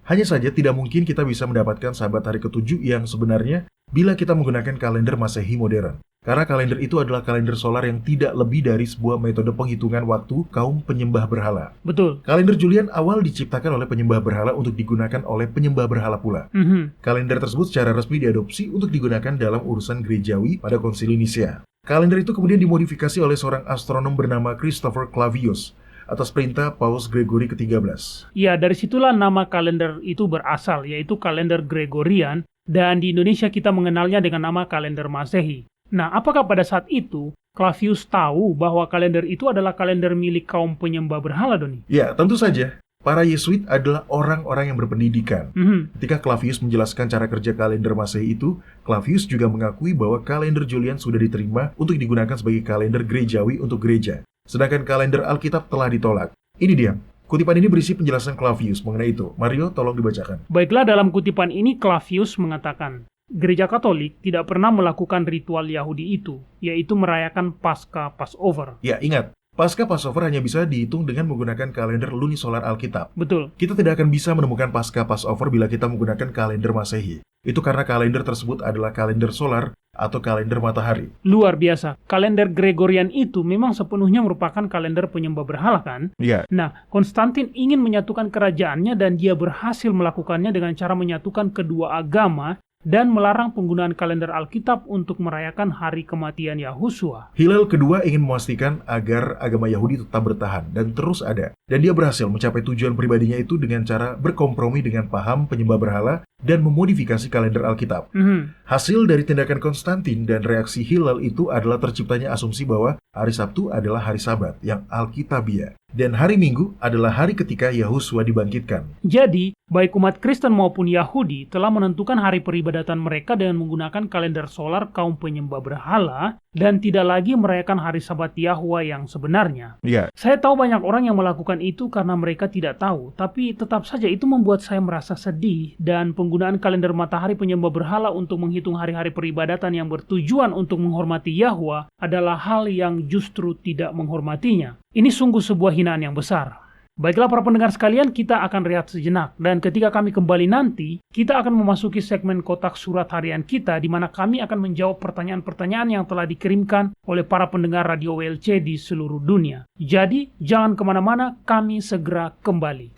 Hanya saja tidak mungkin kita bisa mendapatkan Sabat hari ke-7 yang sebenarnya bila kita menggunakan kalender Masehi modern. Karena kalender itu adalah kalender solar yang tidak lebih dari sebuah metode penghitungan waktu kaum penyembah berhala. Betul. Kalender Julian awal diciptakan oleh penyembah berhala untuk digunakan oleh penyembah berhala pula. Kalender tersebut secara resmi diadopsi untuk digunakan dalam urusan gerejawi pada Konsili Nisea. Kalender itu kemudian dimodifikasi oleh seorang astronom bernama Christopher Clavius atas perintah Paus Gregory ke-13. Ya, dari situlah nama kalender itu berasal, yaitu kalender Gregorian, dan di Indonesia kita mengenalnya dengan nama kalender Masehi. Nah, apakah pada saat itu Clavius tahu bahwa kalender itu adalah kalender milik kaum penyembah berhala, Doni? Ya, tentu saja. Para Yesuit adalah orang-orang yang berpendidikan. Ketika Clavius menjelaskan cara kerja kalender Masehi itu, Clavius juga mengakui bahwa kalender Julian sudah diterima untuk digunakan sebagai kalender gerejawi untuk gereja. Sedangkan kalender Alkitab telah ditolak. Ini dia. Kutipan ini berisi penjelasan Clavius mengenai itu. Mario, tolong dibacakan. Baiklah, dalam kutipan ini Clavius mengatakan, Gereja Katolik tidak pernah melakukan ritual Yahudi itu, yaitu merayakan Paskah Passover. Ya, ingat. Paskah Passover hanya bisa dihitung dengan menggunakan kalender lunisolar Alkitab. Betul. Kita tidak akan bisa menemukan Paskah Passover bila kita menggunakan kalender Masehi. Itu karena kalender tersebut adalah kalender solar atau kalender matahari. Luar biasa. Kalender Gregorian itu memang sepenuhnya merupakan kalender penyembah berhala, kan? Iya. Nah, Konstantin ingin menyatukan kerajaannya dan dia berhasil melakukannya dengan cara menyatukan kedua agama dan melarang penggunaan kalender Alkitab untuk merayakan hari kematian Yahusua. Hillel kedua ingin memastikan agar agama Yahudi tetap bertahan dan terus ada. Dan dia berhasil mencapai tujuan pribadinya itu dengan cara berkompromi dengan paham penyembah berhala dan memodifikasi kalender Alkitab. Hasil dari tindakan Konstantin dan reaksi Hillel itu adalah terciptanya asumsi bahwa hari Sabtu adalah hari Sabat yang Alkitabiah. Dan hari Minggu adalah hari ketika Yahusua dibangkitkan. Jadi, baik umat Kristen maupun Yahudi telah menentukan hari peribadatan mereka dengan menggunakan kalender solar kaum penyembah berhala dan tidak lagi merayakan hari Sabat Yahwa yang sebenarnya. Iya. Saya tahu banyak orang yang melakukan itu karena mereka tidak tahu, tapi tetap saja itu membuat saya merasa sedih dan penggunaan kalender matahari penyembah berhala untuk menghitung hari-hari peribadatan yang bertujuan untuk menghormati Yahwa adalah hal yang justru tidak menghormatinya. Ini sungguh sebuah hinaan yang besar. Baiklah para pendengar sekalian, kita akan rehat sejenak. Dan ketika kami kembali nanti, kita akan memasuki segmen kotak surat harian kita, di mana kami akan menjawab pertanyaan-pertanyaan yang telah dikirimkan oleh para pendengar Radio WLC di seluruh dunia. Jadi, jangan kemana-mana, kami segera kembali.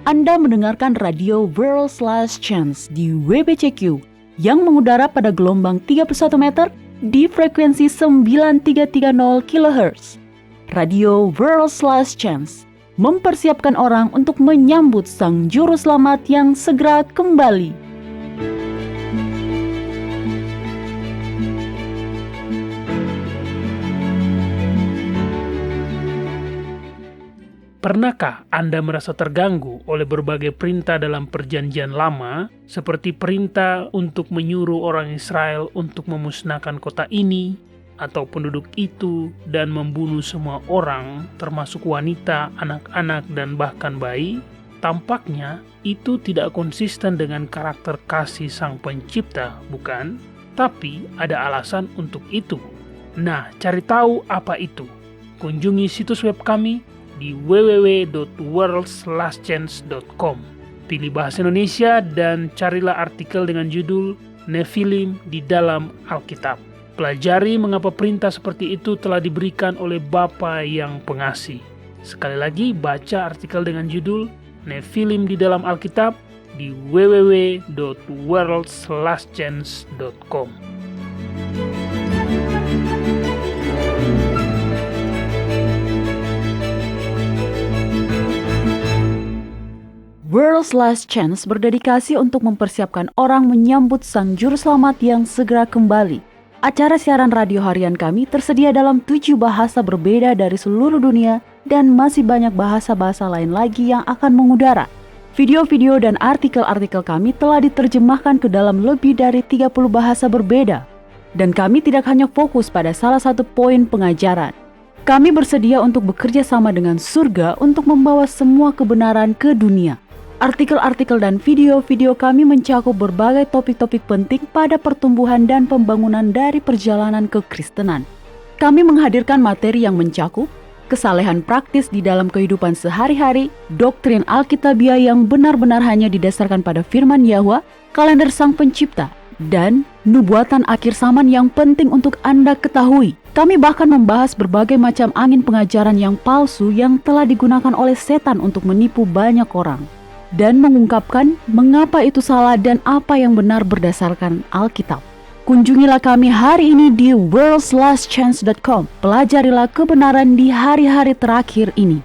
Anda mendengarkan radio World's Last Chance di WBCQ yang mengudara pada gelombang 31 meter di frekuensi 9330 kHz. Radio World's Last Chance mempersiapkan orang untuk menyambut Sang Juru Selamat yang segera kembali. Pernahkah Anda merasa terganggu oleh berbagai perintah dalam Perjanjian Lama, seperti perintah untuk menyuruh orang Israel untuk memusnahkan kota ini atau penduduk itu dan membunuh semua orang, termasuk wanita, anak-anak, dan bahkan bayi? Tampaknya itu tidak konsisten dengan karakter kasih Sang Pencipta, bukan? Tapi ada alasan untuk itu. Nah, cari tahu apa itu. Kunjungi situs web kami di www.worldslastchance.com. Pilih bahasa Indonesia dan carilah artikel dengan judul Nephilim di dalam Alkitab. Pelajari mengapa perintah seperti itu telah diberikan oleh Bapa yang pengasih. Sekali lagi, baca artikel dengan judul Nephilim di dalam Alkitab di www.worldslastchance.com. World's Last Chance berdedikasi untuk mempersiapkan orang menyambut Sang Juru Selamat yang segera kembali. Acara siaran radio harian kami tersedia dalam 7 bahasa berbeda dari seluruh dunia dan masih banyak bahasa-bahasa lain lagi yang akan mengudara. Video-video dan artikel-artikel kami telah diterjemahkan ke dalam lebih dari 30 bahasa berbeda. Dan kami tidak hanya fokus pada salah satu poin pengajaran. Kami bersedia untuk bekerja sama dengan surga untuk membawa semua kebenaran ke dunia. Artikel-artikel dan video-video kami mencakup berbagai topik-topik penting pada pertumbuhan dan pembangunan dari perjalanan kekristenan. Kami menghadirkan materi yang mencakup kesalehan praktis di dalam kehidupan sehari-hari, doktrin Alkitabiah yang benar-benar hanya didasarkan pada firman Yahwa, kalender Sang Pencipta, dan nubuatan akhir zaman yang penting untuk Anda ketahui. Kami bahkan membahas berbagai macam angin pengajaran yang palsu yang telah digunakan oleh setan untuk menipu banyak orang, dan mengungkapkan mengapa itu salah dan apa yang benar berdasarkan Alkitab. Kunjungilah kami hari ini di worldslastchance.com. Pelajarilah kebenaran di hari-hari terakhir ini.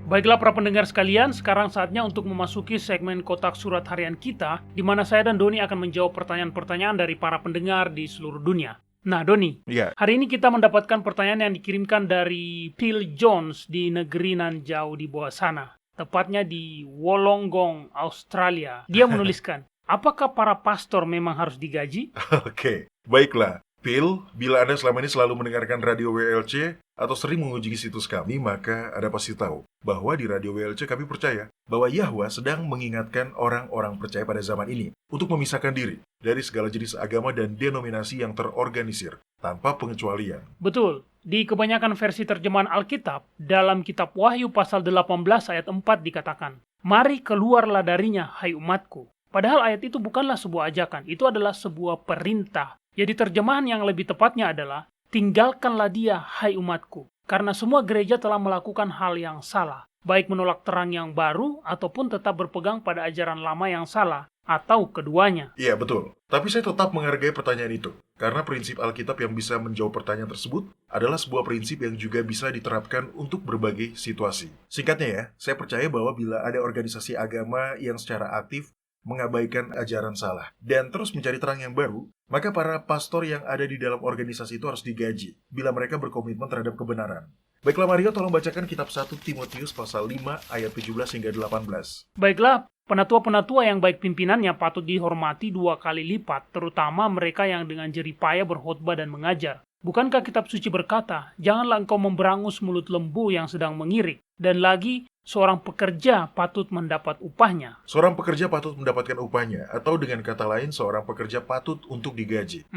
Baiklah para pendengar sekalian, sekarang saatnya untuk memasuki segmen kotak surat harian kita, di mana saya dan Doni akan menjawab pertanyaan-pertanyaan dari para pendengar di seluruh dunia. Nah Doni, hari ini kita mendapatkan pertanyaan yang dikirimkan dari Phil Jones di negeri nan jauh di bawah sana, tepatnya di Wollongong, Australia. Dia menuliskan, apakah para pastor memang harus digaji? Oke, baiklah. Phil, bila Anda selama ini selalu mendengarkan Radio WLC atau sering mengunjungi situs kami, maka Anda pasti tahu bahwa di Radio WLC kami percaya bahwa Yahwa sedang mengingatkan orang-orang percaya pada zaman ini untuk memisahkan diri dari segala jenis agama dan denominasi yang terorganisir tanpa pengecualian. Betul. Di kebanyakan versi terjemahan Alkitab, dalam kitab Wahyu pasal 18 ayat 4 dikatakan, "Mari keluarlah darinya, hai umatku." Padahal ayat itu bukanlah sebuah ajakan, itu adalah sebuah perintah. Jadi terjemahan yang lebih tepatnya adalah, tinggalkanlah dia, hai umatku. Karena semua gereja telah melakukan hal yang salah, baik menolak terang yang baru, ataupun tetap berpegang pada ajaran lama yang salah, atau keduanya. Iya, betul. Tapi saya tetap menghargai pertanyaan itu. Karena prinsip Alkitab yang bisa menjawab pertanyaan tersebut adalah sebuah prinsip yang juga bisa diterapkan untuk berbagai situasi. Singkatnya ya, saya percaya bahwa bila ada organisasi agama yang secara aktif mengabaikan ajaran salah dan terus mencari terang yang baru, maka para pastor yang ada di dalam organisasi itu harus digaji bila mereka berkomitmen terhadap kebenaran. Baiklah Mario, tolong bacakan kitab 1 Timotius pasal 5 ayat 17 hingga 18. Baiklah, penatua-penatua yang baik pimpinannya patut dihormati 2 kali lipat, terutama mereka yang dengan jerih payah berkhotbah dan mengajar. Bukankah kitab suci berkata, janganlah engkau memberangus mulut lembu yang sedang mengirik, dan lagi seorang pekerja patut mendapat upahnya. Seorang pekerja patut mendapatkan upahnya, atau dengan kata lain, seorang pekerja patut untuk digaji.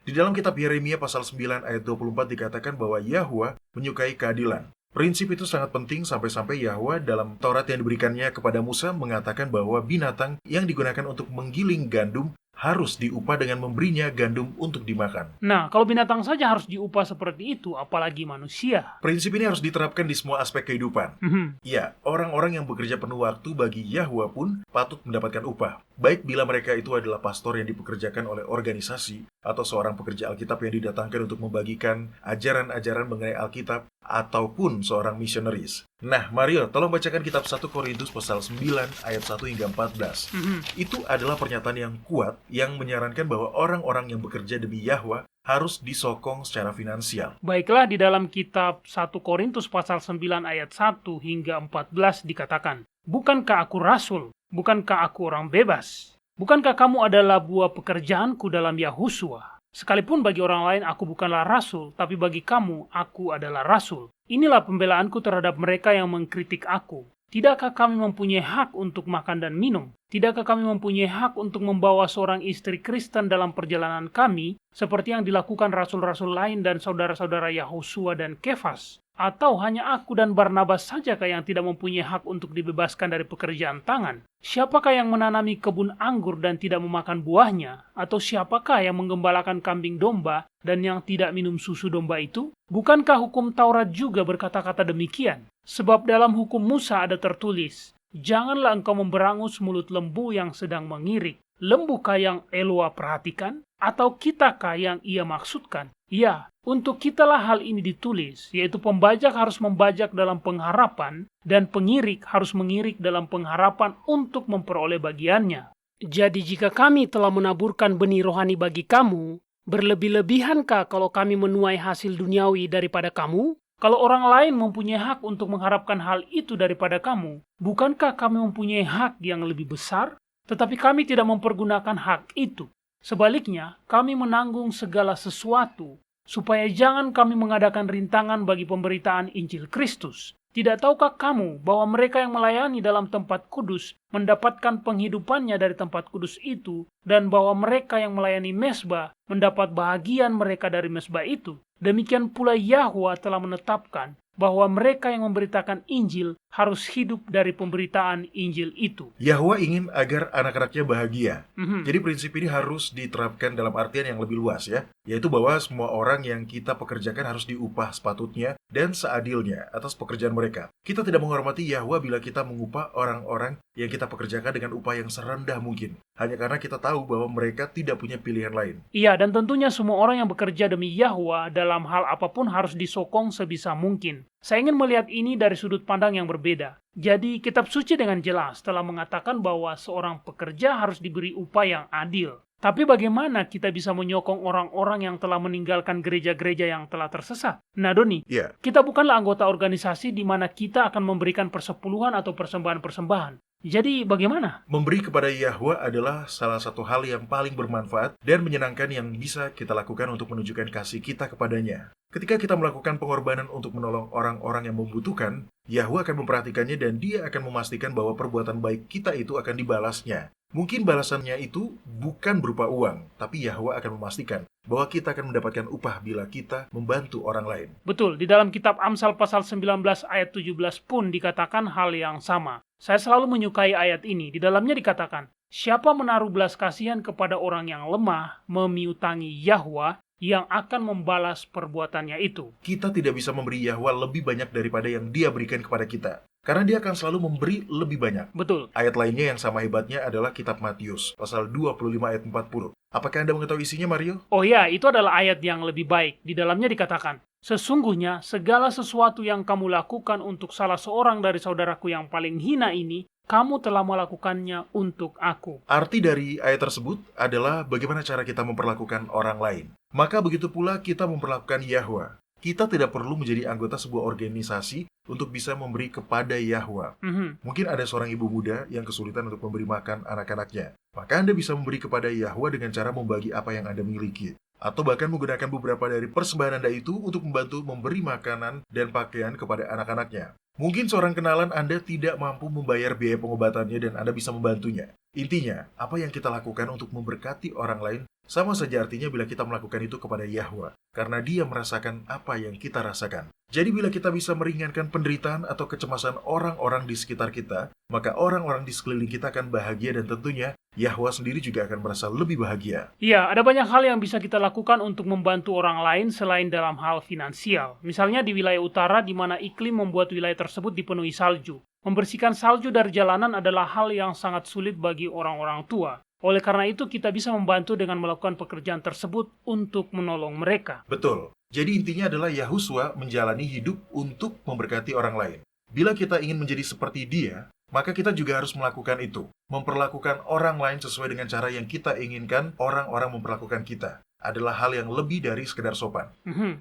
Di dalam kitab Yeremia pasal 9 ayat 24 dikatakan bahwa Yahwa menyukai keadilan. Prinsip itu sangat penting sampai-sampai Yahwa dalam Taurat yang diberikannya kepada Musa mengatakan bahwa binatang yang digunakan untuk menggiling gandum harus diupah dengan memberinya gandum untuk dimakan. Nah, kalau binatang saja harus diupah seperti itu, apalagi manusia. Prinsip ini harus diterapkan di semua aspek kehidupan. Ya, orang-orang yang bekerja penuh waktu bagi Yahwa pun patut mendapatkan upah. Baik bila mereka itu adalah pastor yang dipekerjakan oleh organisasi atau seorang pekerja Alkitab yang didatangkan untuk membagikan ajaran-ajaran mengenai Alkitab ataupun seorang misionaris. Nah, Mario, tolong bacakan kitab 1 Korintus pasal 9 ayat 1 hingga 14. Itu adalah pernyataan yang kuat yang menyarankan bahwa orang-orang yang bekerja demi Yahwa harus disokong secara finansial. Baiklah, di dalam kitab 1 Korintus pasal 9 ayat 1 hingga 14 dikatakan, bukankah aku rasul? Bukankah aku orang bebas? Bukankah kamu adalah buah pekerjaanku dalam Yahusua? Sekalipun bagi orang lain aku bukanlah rasul, tapi bagi kamu aku adalah rasul. Inilah pembelaanku terhadap mereka yang mengkritik aku. Tidakkah kami mempunyai hak untuk makan dan minum? Tidakkah kami mempunyai hak untuk membawa seorang istri Kristen dalam perjalanan kami, seperti yang dilakukan rasul-rasul lain dan saudara-saudara Yahosua dan Kefas? Atau hanya aku dan Barnabas sajakah yang tidak mempunyai hak untuk dibebaskan dari pekerjaan tangan? Siapakah yang menanami kebun anggur dan tidak memakan buahnya? Atau siapakah yang menggembalakan kambing domba dan yang tidak minum susu domba itu? Bukankah hukum Taurat juga berkata-kata demikian? Sebab dalam hukum Musa ada tertulis, janganlah engkau memberangus mulut lembu yang sedang mengirik. Lembukah yang Eloa perhatikan? Atau kitakah yang ia maksudkan? Ya, untuk kitalah hal ini ditulis, yaitu pembajak harus membajak dalam pengharapan, dan pengirik harus mengirik dalam pengharapan untuk memperoleh bagiannya. Jadi jika kami telah menaburkan benih rohani bagi kamu, berlebih-lebihankah kalau kami menuai hasil duniawi daripada kamu? Kalau orang lain mempunyai hak untuk mengharapkan hal itu daripada kamu, bukankah kami mempunyai hak yang lebih besar? Tetapi kami tidak mempergunakan hak itu. Sebaliknya, kami menanggung segala sesuatu, supaya jangan kami mengadakan rintangan bagi pemberitaan Injil Kristus. Tidak tahukah kamu bahwa mereka yang melayani dalam tempat kudus mendapatkan penghidupannya dari tempat kudus itu, dan bahwa mereka yang melayani mezbah mendapat bahagian mereka dari mezbah itu? Demikian pula Yahwa telah menetapkan bahwa mereka yang memberitakan Injil harus hidup dari pemberitaan Injil itu. Yahwa ingin agar anak-anaknya bahagia. Jadi prinsip ini harus diterapkan dalam artian yang lebih luas ya, yaitu bahwa semua orang yang kita pekerjakan harus diupah sepatutnya dan seadilnya atas pekerjaan mereka. Kita tidak menghormati Yahwa bila kita mengupah orang-orang yang kita pekerjakan dengan upah yang serendah mungkin, hanya karena kita tahu bahwa mereka tidak punya pilihan lain. Iya, dan tentunya semua orang yang bekerja demi Yahwa dalam hal apapun harus disokong sebisa mungkin. Saya ingin melihat ini dari sudut pandang yang berbeda. Jadi, kitab suci dengan jelas telah mengatakan bahwa seorang pekerja harus diberi upah yang adil. Tapi bagaimana kita bisa menyokong orang-orang yang telah meninggalkan gereja-gereja yang telah tersesat? Nah, Doni, kita bukanlah anggota organisasi di mana kita akan memberikan persepuluhan atau persembahan-persembahan. Jadi bagaimana? Memberi kepada Yahwa adalah salah satu hal yang paling bermanfaat dan menyenangkan yang bisa kita lakukan untuk menunjukkan kasih kita kepadanya. Ketika kita melakukan pengorbanan untuk menolong orang-orang yang membutuhkan, Yahwa akan memperhatikannya dan Dia akan memastikan bahwa perbuatan baik kita itu akan dibalasnya. Mungkin balasannya itu bukan berupa uang, tapi Yahwa akan memastikan bahwa kita akan mendapatkan upah bila kita membantu orang lain. Betul, di dalam kitab Amsal pasal 19 ayat 17 pun dikatakan hal yang sama. Saya selalu menyukai ayat ini. Di dalamnya dikatakan, siapa menaruh belas kasihan kepada orang yang lemah, memiutangi Yahwa, yang akan membalas perbuatannya itu. Kita tidak bisa memberi Yahwa lebih banyak daripada yang Dia berikan kepada kita. Karena Dia akan selalu memberi lebih banyak. Betul. Ayat lainnya yang sama hebatnya adalah kitab Matius, pasal 25 ayat 40. Apakah Anda mengetahui isinya, Mario? Oh ya, itu adalah ayat yang lebih baik. Di dalamnya dikatakan, sesungguhnya segala sesuatu yang kamu lakukan untuk salah seorang dari saudaraku yang paling hina ini, kamu telah melakukannya untuk aku. Arti dari ayat tersebut adalah bagaimana cara kita memperlakukan orang lain. Maka begitu pula kita memperlakukan Yahwa. Kita tidak perlu menjadi anggota sebuah organisasi untuk bisa memberi kepada Yahwa. Mungkin ada seorang ibu muda yang kesulitan untuk memberi makan anak-anaknya. Maka Anda bisa memberi kepada Yahwa dengan cara membagi apa yang Anda miliki. Atau bahkan menggunakan beberapa dari persembahan Anda itu untuk membantu memberi makanan dan pakaian kepada anak-anaknya. Mungkin seorang kenalan Anda tidak mampu membayar biaya pengobatannya dan Anda bisa membantunya. Intinya, apa yang kita lakukan untuk memberkati orang lain sama saja artinya bila kita melakukan itu kepada Yahwa, karena Dia merasakan apa yang kita rasakan. Jadi bila kita bisa meringankan penderitaan atau kecemasan orang-orang di sekitar kita, maka orang-orang di sekeliling kita akan bahagia dan tentunya Yahwa sendiri juga akan merasa lebih bahagia. Iya, ada banyak hal yang bisa kita lakukan untuk membantu orang lain selain dalam hal finansial. Misalnya di wilayah utara di mana iklim membuat wilayah tersebut dipenuhi salju. Membersihkan salju dari jalanan adalah hal yang sangat sulit bagi orang-orang tua. Oleh karena itu, kita bisa membantu dengan melakukan pekerjaan tersebut untuk menolong mereka. Betul. Jadi intinya adalah Yahuswa menjalani hidup untuk memberkati orang lain. Bila kita ingin menjadi seperti Dia, maka kita juga harus melakukan itu. Memperlakukan orang lain sesuai dengan cara yang kita inginkan orang-orang memperlakukan kita. Adalah hal yang lebih dari sekedar sopan.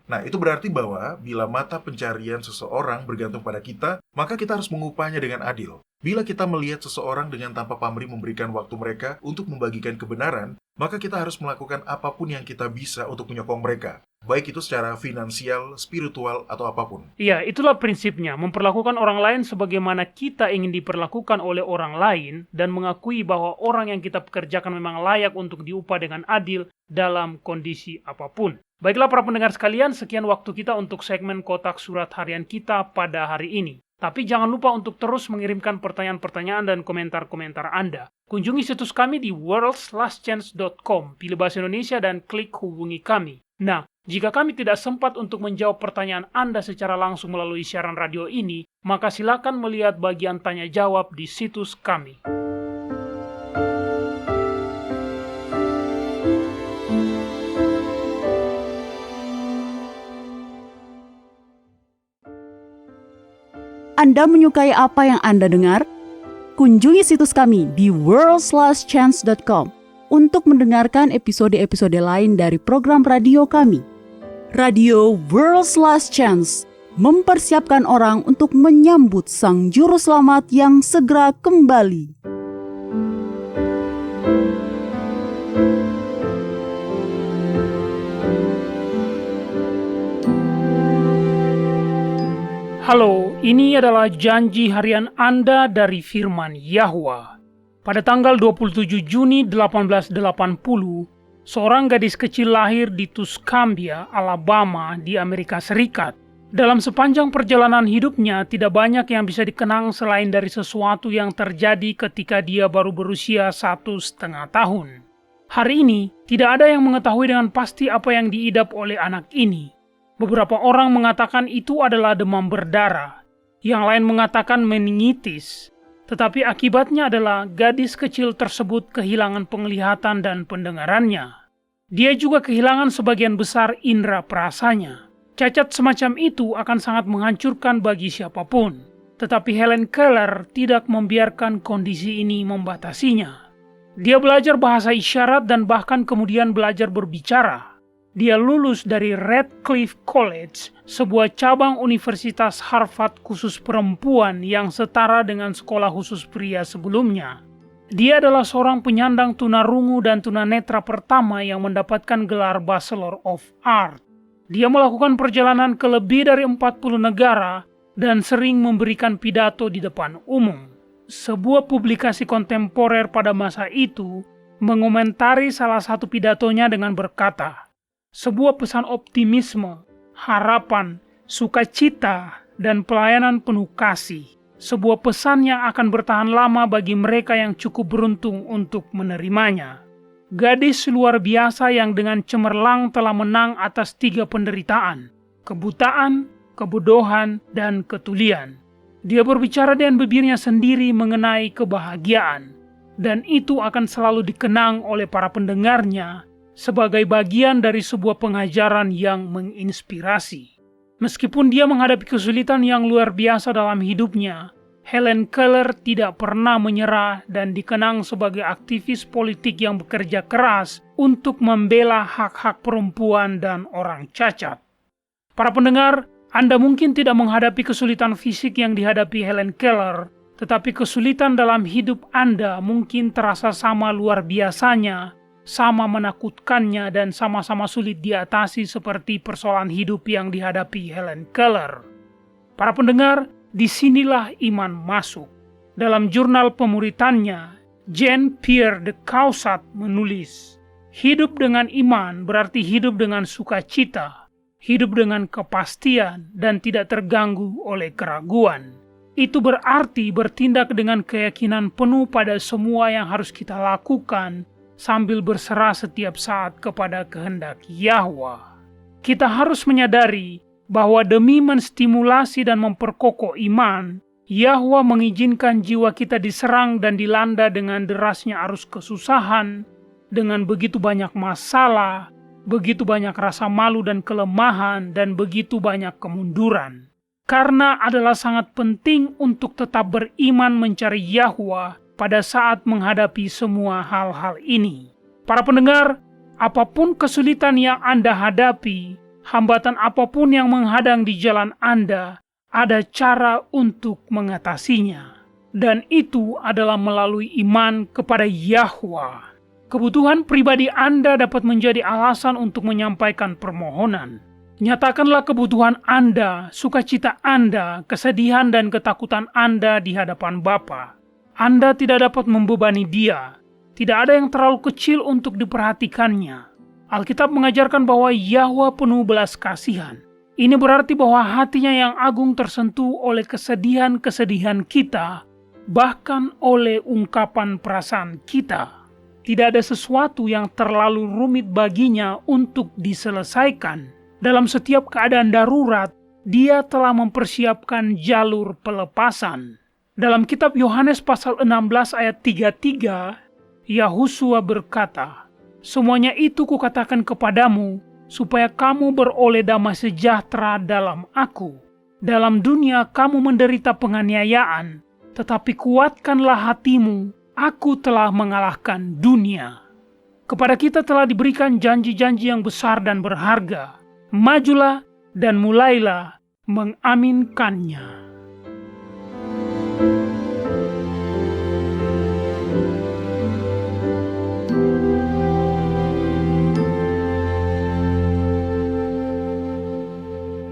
Nah, itu berarti bahwa bila mata pencarian seseorang bergantung pada kita, maka kita harus mengupahnya dengan adil. Bila kita melihat seseorang dengan tanpa pamrih memberikan waktu mereka untuk membagikan kebenaran, maka kita harus melakukan apapun yang kita bisa untuk menyokong mereka. Baik itu secara finansial, spiritual, atau apapun. Iya, itulah prinsipnya. Memperlakukan orang lain sebagaimana kita ingin diperlakukan oleh orang lain dan mengakui bahwa orang yang kita pekerjakan memang layak untuk diupah dengan adil dalam kondisi apapun. Baiklah para pendengar sekalian, sekian waktu kita untuk segmen kotak surat harian kita pada hari ini. Tapi jangan lupa untuk terus mengirimkan pertanyaan-pertanyaan dan komentar-komentar Anda. Kunjungi situs kami di worldslastchance.com, pilih bahasa Indonesia dan klik hubungi kami. Nah, jika kami tidak sempat untuk menjawab pertanyaan Anda secara langsung melalui siaran radio ini, maka silakan melihat bagian tanya jawab di situs kami. Anda menyukai apa yang Anda dengar? Kunjungi situs kami di worldslastchance.com untuk mendengarkan episode-episode lain dari program radio kami. Radio World's Last Chance mempersiapkan orang untuk menyambut Sang Juru Selamat yang segera kembali. Halo, ini adalah janji harian Anda dari firman Yahwa. Pada tanggal 27 Juni 1880, seorang gadis kecil lahir di Tuscumbia, Alabama, di Amerika Serikat. Dalam sepanjang perjalanan hidupnya, tidak banyak yang bisa dikenang selain dari sesuatu yang terjadi ketika dia baru berusia 1,5 tahun. Hari ini, tidak ada yang mengetahui dengan pasti apa yang diidap oleh anak ini. Beberapa orang mengatakan itu adalah demam berdarah, yang lain mengatakan meningitis. Tetapi akibatnya adalah gadis kecil tersebut kehilangan penglihatan dan pendengarannya. Dia juga kehilangan sebagian besar indera perasanya. Cacat semacam itu akan sangat menghancurkan bagi siapapun. Tetapi Helen Keller tidak membiarkan kondisi ini membatasinya. Dia belajar bahasa isyarat dan bahkan kemudian belajar berbicara. Dia lulus dari Radcliffe College, sebuah cabang Universitas Harvard khusus perempuan yang setara dengan sekolah khusus pria sebelumnya. Dia adalah seorang penyandang tunarungu dan tunanetra pertama yang mendapatkan gelar Bachelor of Art. Dia melakukan perjalanan ke lebih dari 40 negara dan sering memberikan pidato di depan umum. Sebuah publikasi kontemporer pada masa itu mengomentari salah satu pidatonya dengan berkata, "Sebuah pesan optimisme, harapan, sukacita, dan pelayanan penuh kasih. Sebuah pesan yang akan bertahan lama bagi mereka yang cukup beruntung untuk menerimanya." Gadis luar biasa yang dengan cemerlang telah menang atas 3 penderitaan, kebutaan, kebodohan, dan ketulian. Dia berbicara dengan bibirnya sendiri mengenai kebahagiaan, dan itu akan selalu dikenang oleh para pendengarnya sebagai bagian dari sebuah pengajaran yang menginspirasi. Meskipun dia menghadapi kesulitan yang luar biasa dalam hidupnya, Helen Keller tidak pernah menyerah dan dikenang sebagai aktivis politik yang bekerja keras untuk membela hak-hak perempuan dan orang cacat. Para pendengar, Anda mungkin tidak menghadapi kesulitan fisik yang dihadapi Helen Keller, tetapi kesulitan dalam hidup Anda mungkin terasa sama luar biasanya, sama menakutkannya, dan sama-sama sulit diatasi seperti persoalan hidup yang dihadapi Helen Keller. Para pendengar, disinilah iman masuk. Dalam jurnal pemuritannya, Jean Pierre de Caussat menulis, "Hidup dengan iman berarti hidup dengan sukacita, hidup dengan kepastian dan tidak terganggu oleh keraguan. Itu berarti bertindak dengan keyakinan penuh pada semua yang harus kita lakukan, sambil berserah setiap saat kepada kehendak Yahwa." Kita harus menyadari bahwa demi menstimulasi dan memperkokoh iman, Yahwa mengizinkan jiwa kita diserang dan dilanda dengan derasnya arus kesusahan, dengan begitu banyak masalah, begitu banyak rasa malu dan kelemahan, dan begitu banyak kemunduran. Karena adalah sangat penting untuk tetap beriman mencari Yahwa pada saat menghadapi semua hal-hal ini. Para pendengar, apapun kesulitan yang Anda hadapi, hambatan apapun yang menghadang di jalan Anda, ada cara untuk mengatasinya. Dan itu adalah melalui iman kepada Yahwa. Kebutuhan pribadi Anda dapat menjadi alasan untuk menyampaikan permohonan. Nyatakanlah kebutuhan Anda, sukacita Anda, kesedihan dan ketakutan Anda di hadapan Bapa. Anda tidak dapat membebani Dia. Tidak ada yang terlalu kecil untuk diperhatikannya. Alkitab mengajarkan bahwa Yahwa penuh belas kasihan. Ini berarti bahwa hatinya yang agung tersentuh oleh kesedihan-kesedihan kita, bahkan oleh ungkapan perasaan kita. Tidak ada sesuatu yang terlalu rumit baginya untuk diselesaikan. Dalam setiap keadaan darurat, Dia telah mempersiapkan jalur pelepasan. Dalam kitab Yohanes pasal 16 ayat 33, Yahusua berkata, "Semuanya itu kukatakan kepadamu, supaya kamu beroleh damai sejahtera dalam Aku. Dalam dunia kamu menderita penganiayaan, tetapi kuatkanlah hatimu, Aku telah mengalahkan dunia." Kepada kita telah diberikan janji-janji yang besar dan berharga. Majulah dan mulailah mengaminkannya.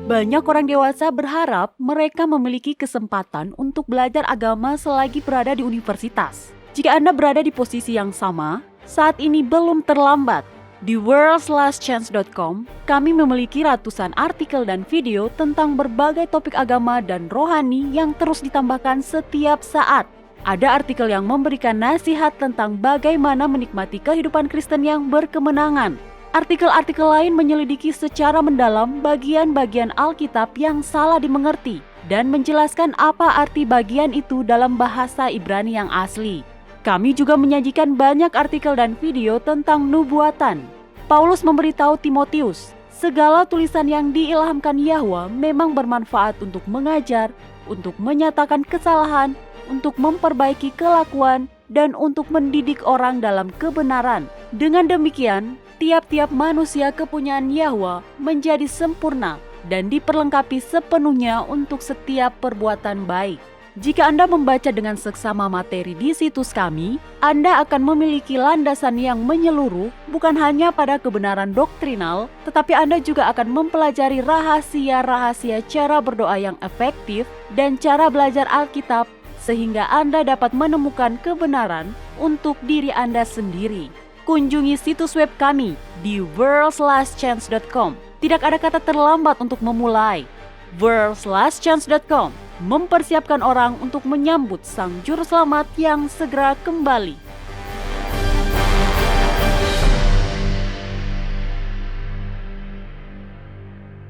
Banyak orang dewasa berharap mereka memiliki kesempatan untuk belajar agama selagi berada di universitas. Jika Anda berada di posisi yang sama, saat ini belum terlambat. Di worldslastchance.com, kami memiliki ratusan artikel dan video tentang berbagai topik agama dan rohani yang terus ditambahkan setiap saat. Ada artikel yang memberikan nasihat tentang bagaimana menikmati kehidupan Kristen yang berkemenangan. Artikel-artikel lain menyelidiki secara mendalam bagian-bagian Alkitab yang salah dimengerti dan menjelaskan apa arti bagian itu dalam bahasa Ibrani yang asli. Kami juga menyajikan banyak artikel dan video tentang nubuatan. Paulus memberitahu Timotius, segala tulisan yang diilhamkan Yahwa memang bermanfaat untuk mengajar, untuk menyatakan kesalahan, untuk memperbaiki kelakuan, dan untuk mendidik orang dalam kebenaran. Dengan demikian, tiap-tiap manusia kepunyaan Yahwa menjadi sempurna dan diperlengkapi sepenuhnya untuk setiap perbuatan baik. Jika Anda membaca dengan seksama materi di situs kami, Anda akan memiliki landasan yang menyeluruh bukan hanya pada kebenaran doktrinal, tetapi Anda juga akan mempelajari rahasia-rahasia cara berdoa yang efektif dan cara belajar Alkitab sehingga Anda dapat menemukan kebenaran untuk diri Anda sendiri. Kunjungi situs web kami di worldslastchance.com. Tidak ada kata terlambat untuk memulai. worldslastchance.com mempersiapkan orang untuk menyambut Sang Juru Selamat yang segera kembali.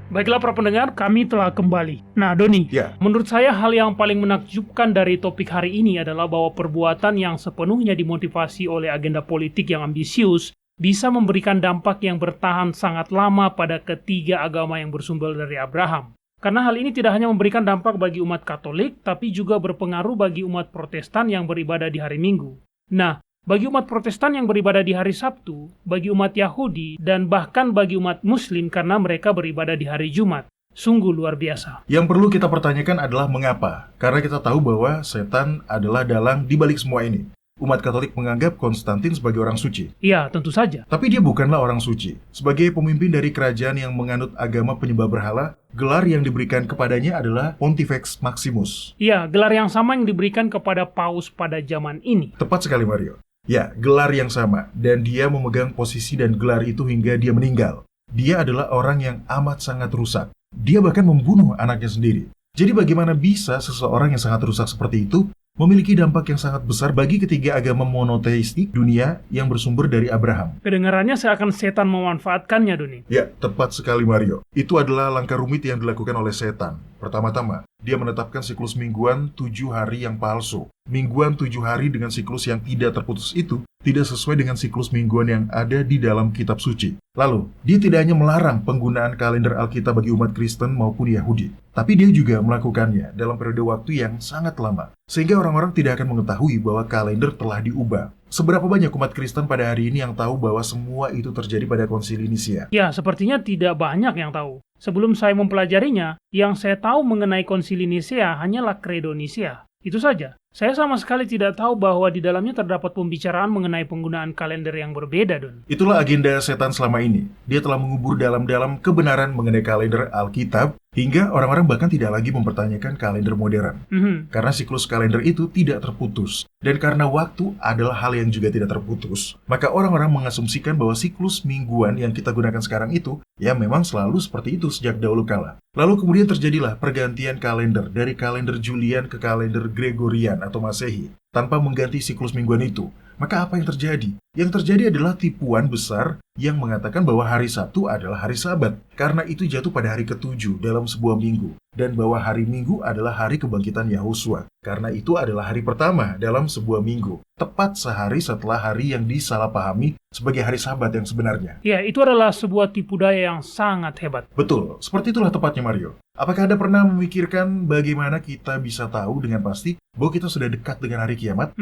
Baiklah para pendengar, kami telah kembali. Nah Doni, menurut saya hal yang paling menakjubkan dari topik hari ini adalah bahwa perbuatan yang sepenuhnya dimotivasi oleh agenda politik yang ambisius bisa memberikan dampak yang bertahan sangat lama pada ketiga agama yang bersumber dari Abraham. Karena hal ini tidak hanya memberikan dampak bagi umat Katolik, tapi juga berpengaruh bagi umat Protestan yang beribadah di hari Minggu. Nah, bagi umat Protestan yang beribadah di hari Sabtu, bagi umat Yahudi, dan bahkan bagi umat Muslim karena mereka beribadah di hari Jumat. Sungguh luar biasa. Yang perlu kita pertanyakan adalah mengapa? Karena kita tahu bahwa setan adalah dalang di balik semua ini. Umat Katolik menganggap Konstantin sebagai orang suci. Iya, tentu saja. Tapi dia bukanlah orang suci. Sebagai pemimpin dari kerajaan yang menganut agama penyembah berhala, gelar yang diberikan kepadanya adalah Pontifex Maximus. Iya, gelar yang sama yang diberikan kepada Paus pada zaman ini. Tepat sekali, Mario. Ya, gelar yang sama. Dan dia memegang posisi dan gelar itu hingga dia meninggal. Dia adalah orang yang amat sangat rusak. Dia bahkan membunuh anaknya sendiri. Jadi bagaimana bisa seseorang yang sangat rusak seperti itu memiliki dampak yang sangat besar bagi ketiga agama monoteistik dunia yang bersumber dari Abraham? Kedengarannya seakan setan memanfaatkannya, Doni. Ya, tepat sekali, Mario. Itu adalah langkah rumit yang dilakukan oleh setan. Pertama-tama, dia menetapkan siklus mingguan 7 hari yang palsu. Mingguan 7 hari dengan siklus yang tidak terputus itu tidak sesuai dengan siklus mingguan yang ada di dalam kitab suci. Lalu, dia tidak hanya melarang penggunaan kalender Alkitab bagi umat Kristen maupun Yahudi, tapi dia juga melakukannya dalam periode waktu yang sangat lama, sehingga orang-orang tidak akan mengetahui bahwa kalender telah diubah. Seberapa banyak umat Kristen pada hari ini yang tahu bahwa semua itu terjadi pada Konsili Nisia? Ya, sepertinya tidak banyak yang tahu. Sebelum saya mempelajarinya, yang saya tahu mengenai Konsili Nisia hanyalah Credo Nisia. Itu saja. Saya sama sekali tidak tahu bahwa di dalamnya terdapat pembicaraan mengenai penggunaan kalender yang berbeda, Don. Itulah agenda setan selama ini. Dia telah mengubur dalam-dalam kebenaran mengenai kalender Alkitab, hingga orang-orang bahkan tidak lagi mempertanyakan kalender modern. Karena siklus kalender itu tidak terputus. Dan karena waktu adalah hal yang juga tidak terputus, maka orang-orang mengasumsikan bahwa siklus mingguan yang kita gunakan sekarang itu, ya memang selalu seperti itu sejak dahulu kala. Lalu kemudian terjadilah pergantian kalender dari kalender Julian ke kalender Gregorian atau Masehi, tanpa mengganti siklus mingguan itu. Maka apa yang terjadi? Yang terjadi adalah tipuan besar yang mengatakan bahwa hari Sabtu adalah hari Sabat, karena itu jatuh pada hari ke-7 dalam sebuah minggu, dan bahwa hari Minggu adalah hari kebangkitan Yahusua, karena itu adalah hari pertama dalam sebuah minggu, tepat sehari setelah hari yang disalahpahami sebagai hari Sabat yang sebenarnya. Ya, itu adalah sebuah tipu daya yang sangat hebat. Betul, seperti itulah tepatnya, Mario. Apakah Anda pernah memikirkan bagaimana kita bisa tahu dengan pasti bahwa kita sudah dekat dengan hari kiamat?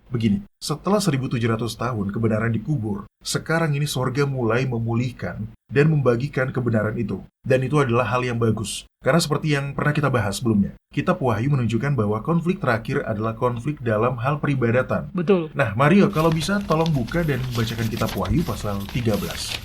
Begini, setelah 1700 tahun kebenaran dikubur, sekarang ini sorga mulai memulihkan dan membagikan kebenaran itu. Dan itu adalah hal yang bagus. Karena seperti yang pernah kita bahas sebelumnya, kitab Wahyu menunjukkan bahwa konflik terakhir adalah konflik dalam hal peribadatan. Betul. Nah, Mario, kalau bisa tolong buka dan bacakan kitab Wahyu pasal 13.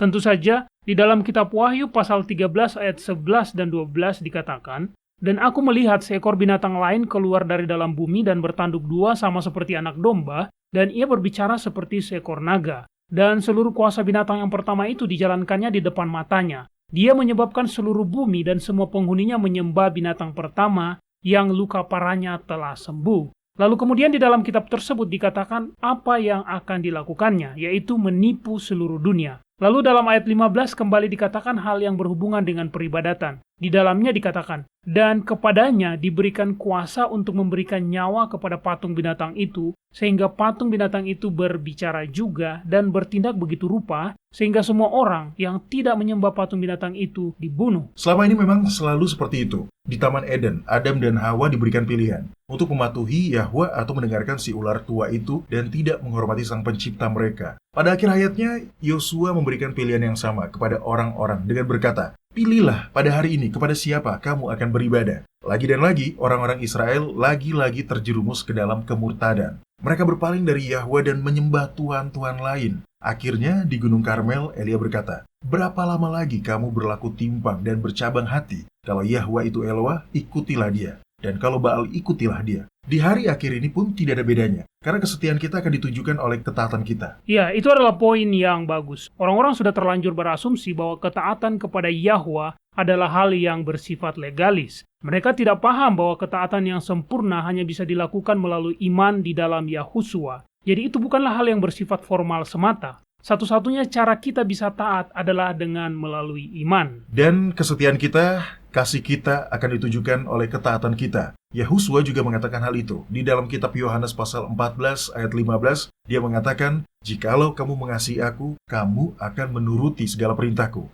Tentu saja, di dalam kitab Wahyu pasal 13 ayat 11 dan 12 dikatakan, "Dan aku melihat seekor binatang lain keluar dari dalam bumi dan bertanduk dua sama seperti anak domba, dan ia berbicara seperti seekor naga. Dan seluruh kuasa binatang yang pertama itu dijalankannya di depan matanya. Dia menyebabkan seluruh bumi dan semua penghuninya menyembah binatang pertama yang luka parahnya telah sembuh." Lalu kemudian di dalam kitab tersebut dikatakan apa yang akan dilakukannya, yaitu menipu seluruh dunia. Lalu dalam ayat 15 kembali dikatakan hal yang berhubungan dengan peribadatan. Di dalamnya dikatakan, dan kepadanya diberikan kuasa untuk memberikan nyawa kepada patung binatang itu, sehingga patung binatang itu berbicara juga dan bertindak begitu rupa, sehingga semua orang yang tidak menyembah patung binatang itu dibunuh. Selama ini memang selalu seperti itu. Di Taman Eden, Adam dan Hawa diberikan pilihan untuk mematuhi Yahwa atau mendengarkan si ular tua itu dan tidak menghormati sang pencipta mereka. Pada akhir hayatnya, Yosua memberikan pilihan yang sama kepada orang-orang dengan berkata, "Pilihlah pada hari ini kepada siapa kamu akan beribadah." Lagi dan lagi, orang-orang Israel lagi-lagi terjerumus ke dalam kemurtadan. Mereka berpaling dari Yahwa dan menyembah tuhan-tuhan lain. Akhirnya, di Gunung Karmel, Elia berkata, "Berapa lama lagi kamu berlaku timpang dan bercabang hati? Kalau Yahwa itu Eloah, ikutilah dia. Dan kalau Baal, ikutilah dia." Di hari akhir ini pun tidak ada bedanya, karena kesetiaan kita akan ditunjukkan oleh ketaatan kita. Ya, itu adalah poin yang bagus. Orang-orang sudah terlanjur berasumsi bahwa ketaatan kepada Yahwa adalah hal yang bersifat legalis. Mereka tidak paham bahwa ketaatan yang sempurna hanya bisa dilakukan melalui iman di dalam Yahusua. Jadi itu bukanlah hal yang bersifat formal semata. Satu-satunya cara kita bisa taat adalah dengan melalui iman. Dan kesetiaan kita, kasih kita akan ditunjukkan oleh ketaatan kita. Yahusua juga mengatakan hal itu. Di dalam kitab Yohanes pasal 14 ayat 15, dia mengatakan, "Jikalau kamu mengasihi aku, kamu akan menuruti segala perintahku."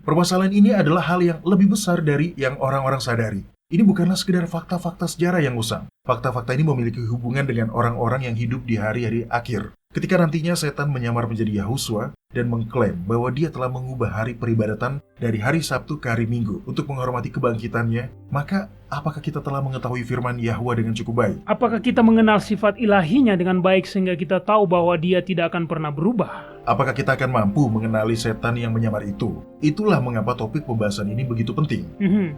Permasalahan ini adalah hal yang lebih besar dari yang orang-orang sadari. Ini bukanlah sekedar fakta-fakta sejarah yang usang. Fakta-fakta ini memiliki hubungan dengan orang-orang yang hidup di hari-hari akhir. Ketika nantinya setan menyamar menjadi Yahusua dan mengklaim bahwa dia telah mengubah hari peribadatan dari hari Sabtu ke hari Minggu untuk menghormati kebangkitannya, maka apakah kita telah mengetahui firman Yahwa dengan cukup baik? Apakah kita mengenal sifat ilahinya dengan baik sehingga kita tahu bahwa dia tidak akan pernah berubah? Apakah kita akan mampu mengenali setan yang menyamar itu? Itulah mengapa topik pembahasan ini begitu penting.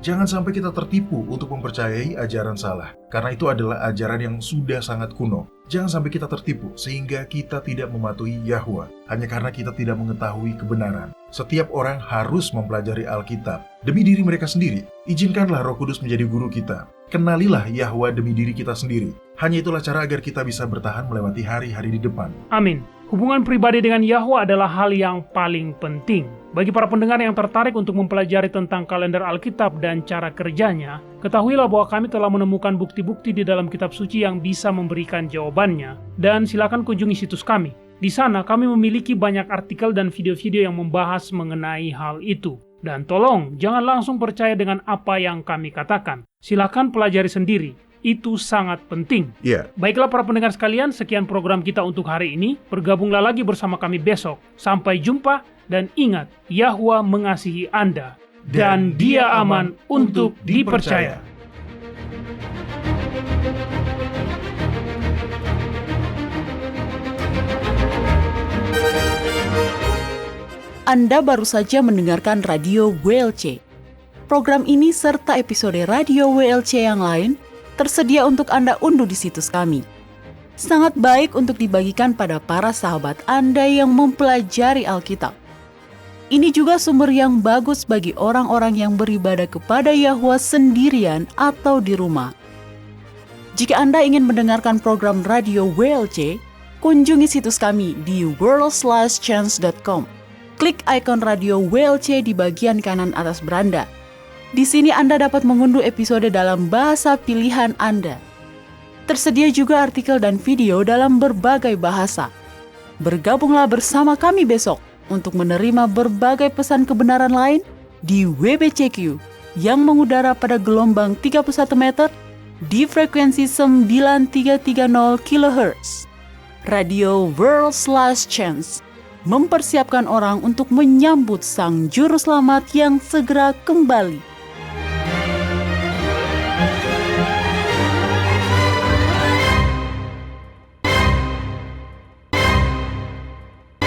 Jangan sampai kita tertipu untuk mempercayai ajaran salah, karena itu adalah ajaran yang sudah sangat kuno. Jangan sampai kita tertipu sehingga kita tidak mematuhi Yahwa hanya karena kita tidak mengetahui kebenaran. Setiap orang harus mempelajari Alkitab demi diri mereka sendiri. Izinkanlah Roh Kudus menjadi guru kita. Kenalilah Yahwa demi diri kita sendiri. Hanya itulah cara agar kita bisa bertahan melewati hari-hari di depan. Amin. Hubungan pribadi dengan Yahwa adalah hal yang paling penting. Bagi para pendengar yang tertarik untuk mempelajari tentang kalender Alkitab dan cara kerjanya, ketahuilah bahwa kami telah menemukan bukti-bukti di dalam kitab suci yang bisa memberikan jawabannya, dan silakan kunjungi situs kami. Di sana kami memiliki banyak artikel dan video-video yang membahas mengenai hal itu. Dan tolong, jangan langsung percaya dengan apa yang kami katakan. Silakan pelajari sendiri. Itu sangat penting. Baiklah para pendengar sekalian, sekian program kita untuk hari ini. Bergabunglah lagi bersama kami besok. Sampai jumpa, dan ingat, Yahwa mengasihi Anda. Dan Dia aman untuk dipercaya. Anda baru saja mendengarkan Radio WLC. Program ini serta episode Radio WLC yang lain tersedia untuk Anda unduh di situs kami. Sangat baik untuk dibagikan pada para sahabat Anda yang mempelajari Alkitab. Ini juga sumber yang bagus bagi orang-orang yang beribadah kepada Yahwa sendirian atau di rumah. Jika Anda ingin mendengarkan program Radio WLC, kunjungi situs kami di worldslastchance.com. Klik ikon Radio WLC di bagian kanan atas beranda. Di sini Anda dapat mengunduh episode dalam bahasa pilihan Anda. Tersedia juga artikel dan video dalam berbagai bahasa. Bergabunglah bersama kami besok untuk menerima berbagai pesan kebenaran lain di WBCQ yang mengudara pada gelombang 31 meter di frekuensi 9330 kHz. Radio World's Last Chance mempersiapkan orang untuk menyambut Sang Juru Selamat yang segera kembali.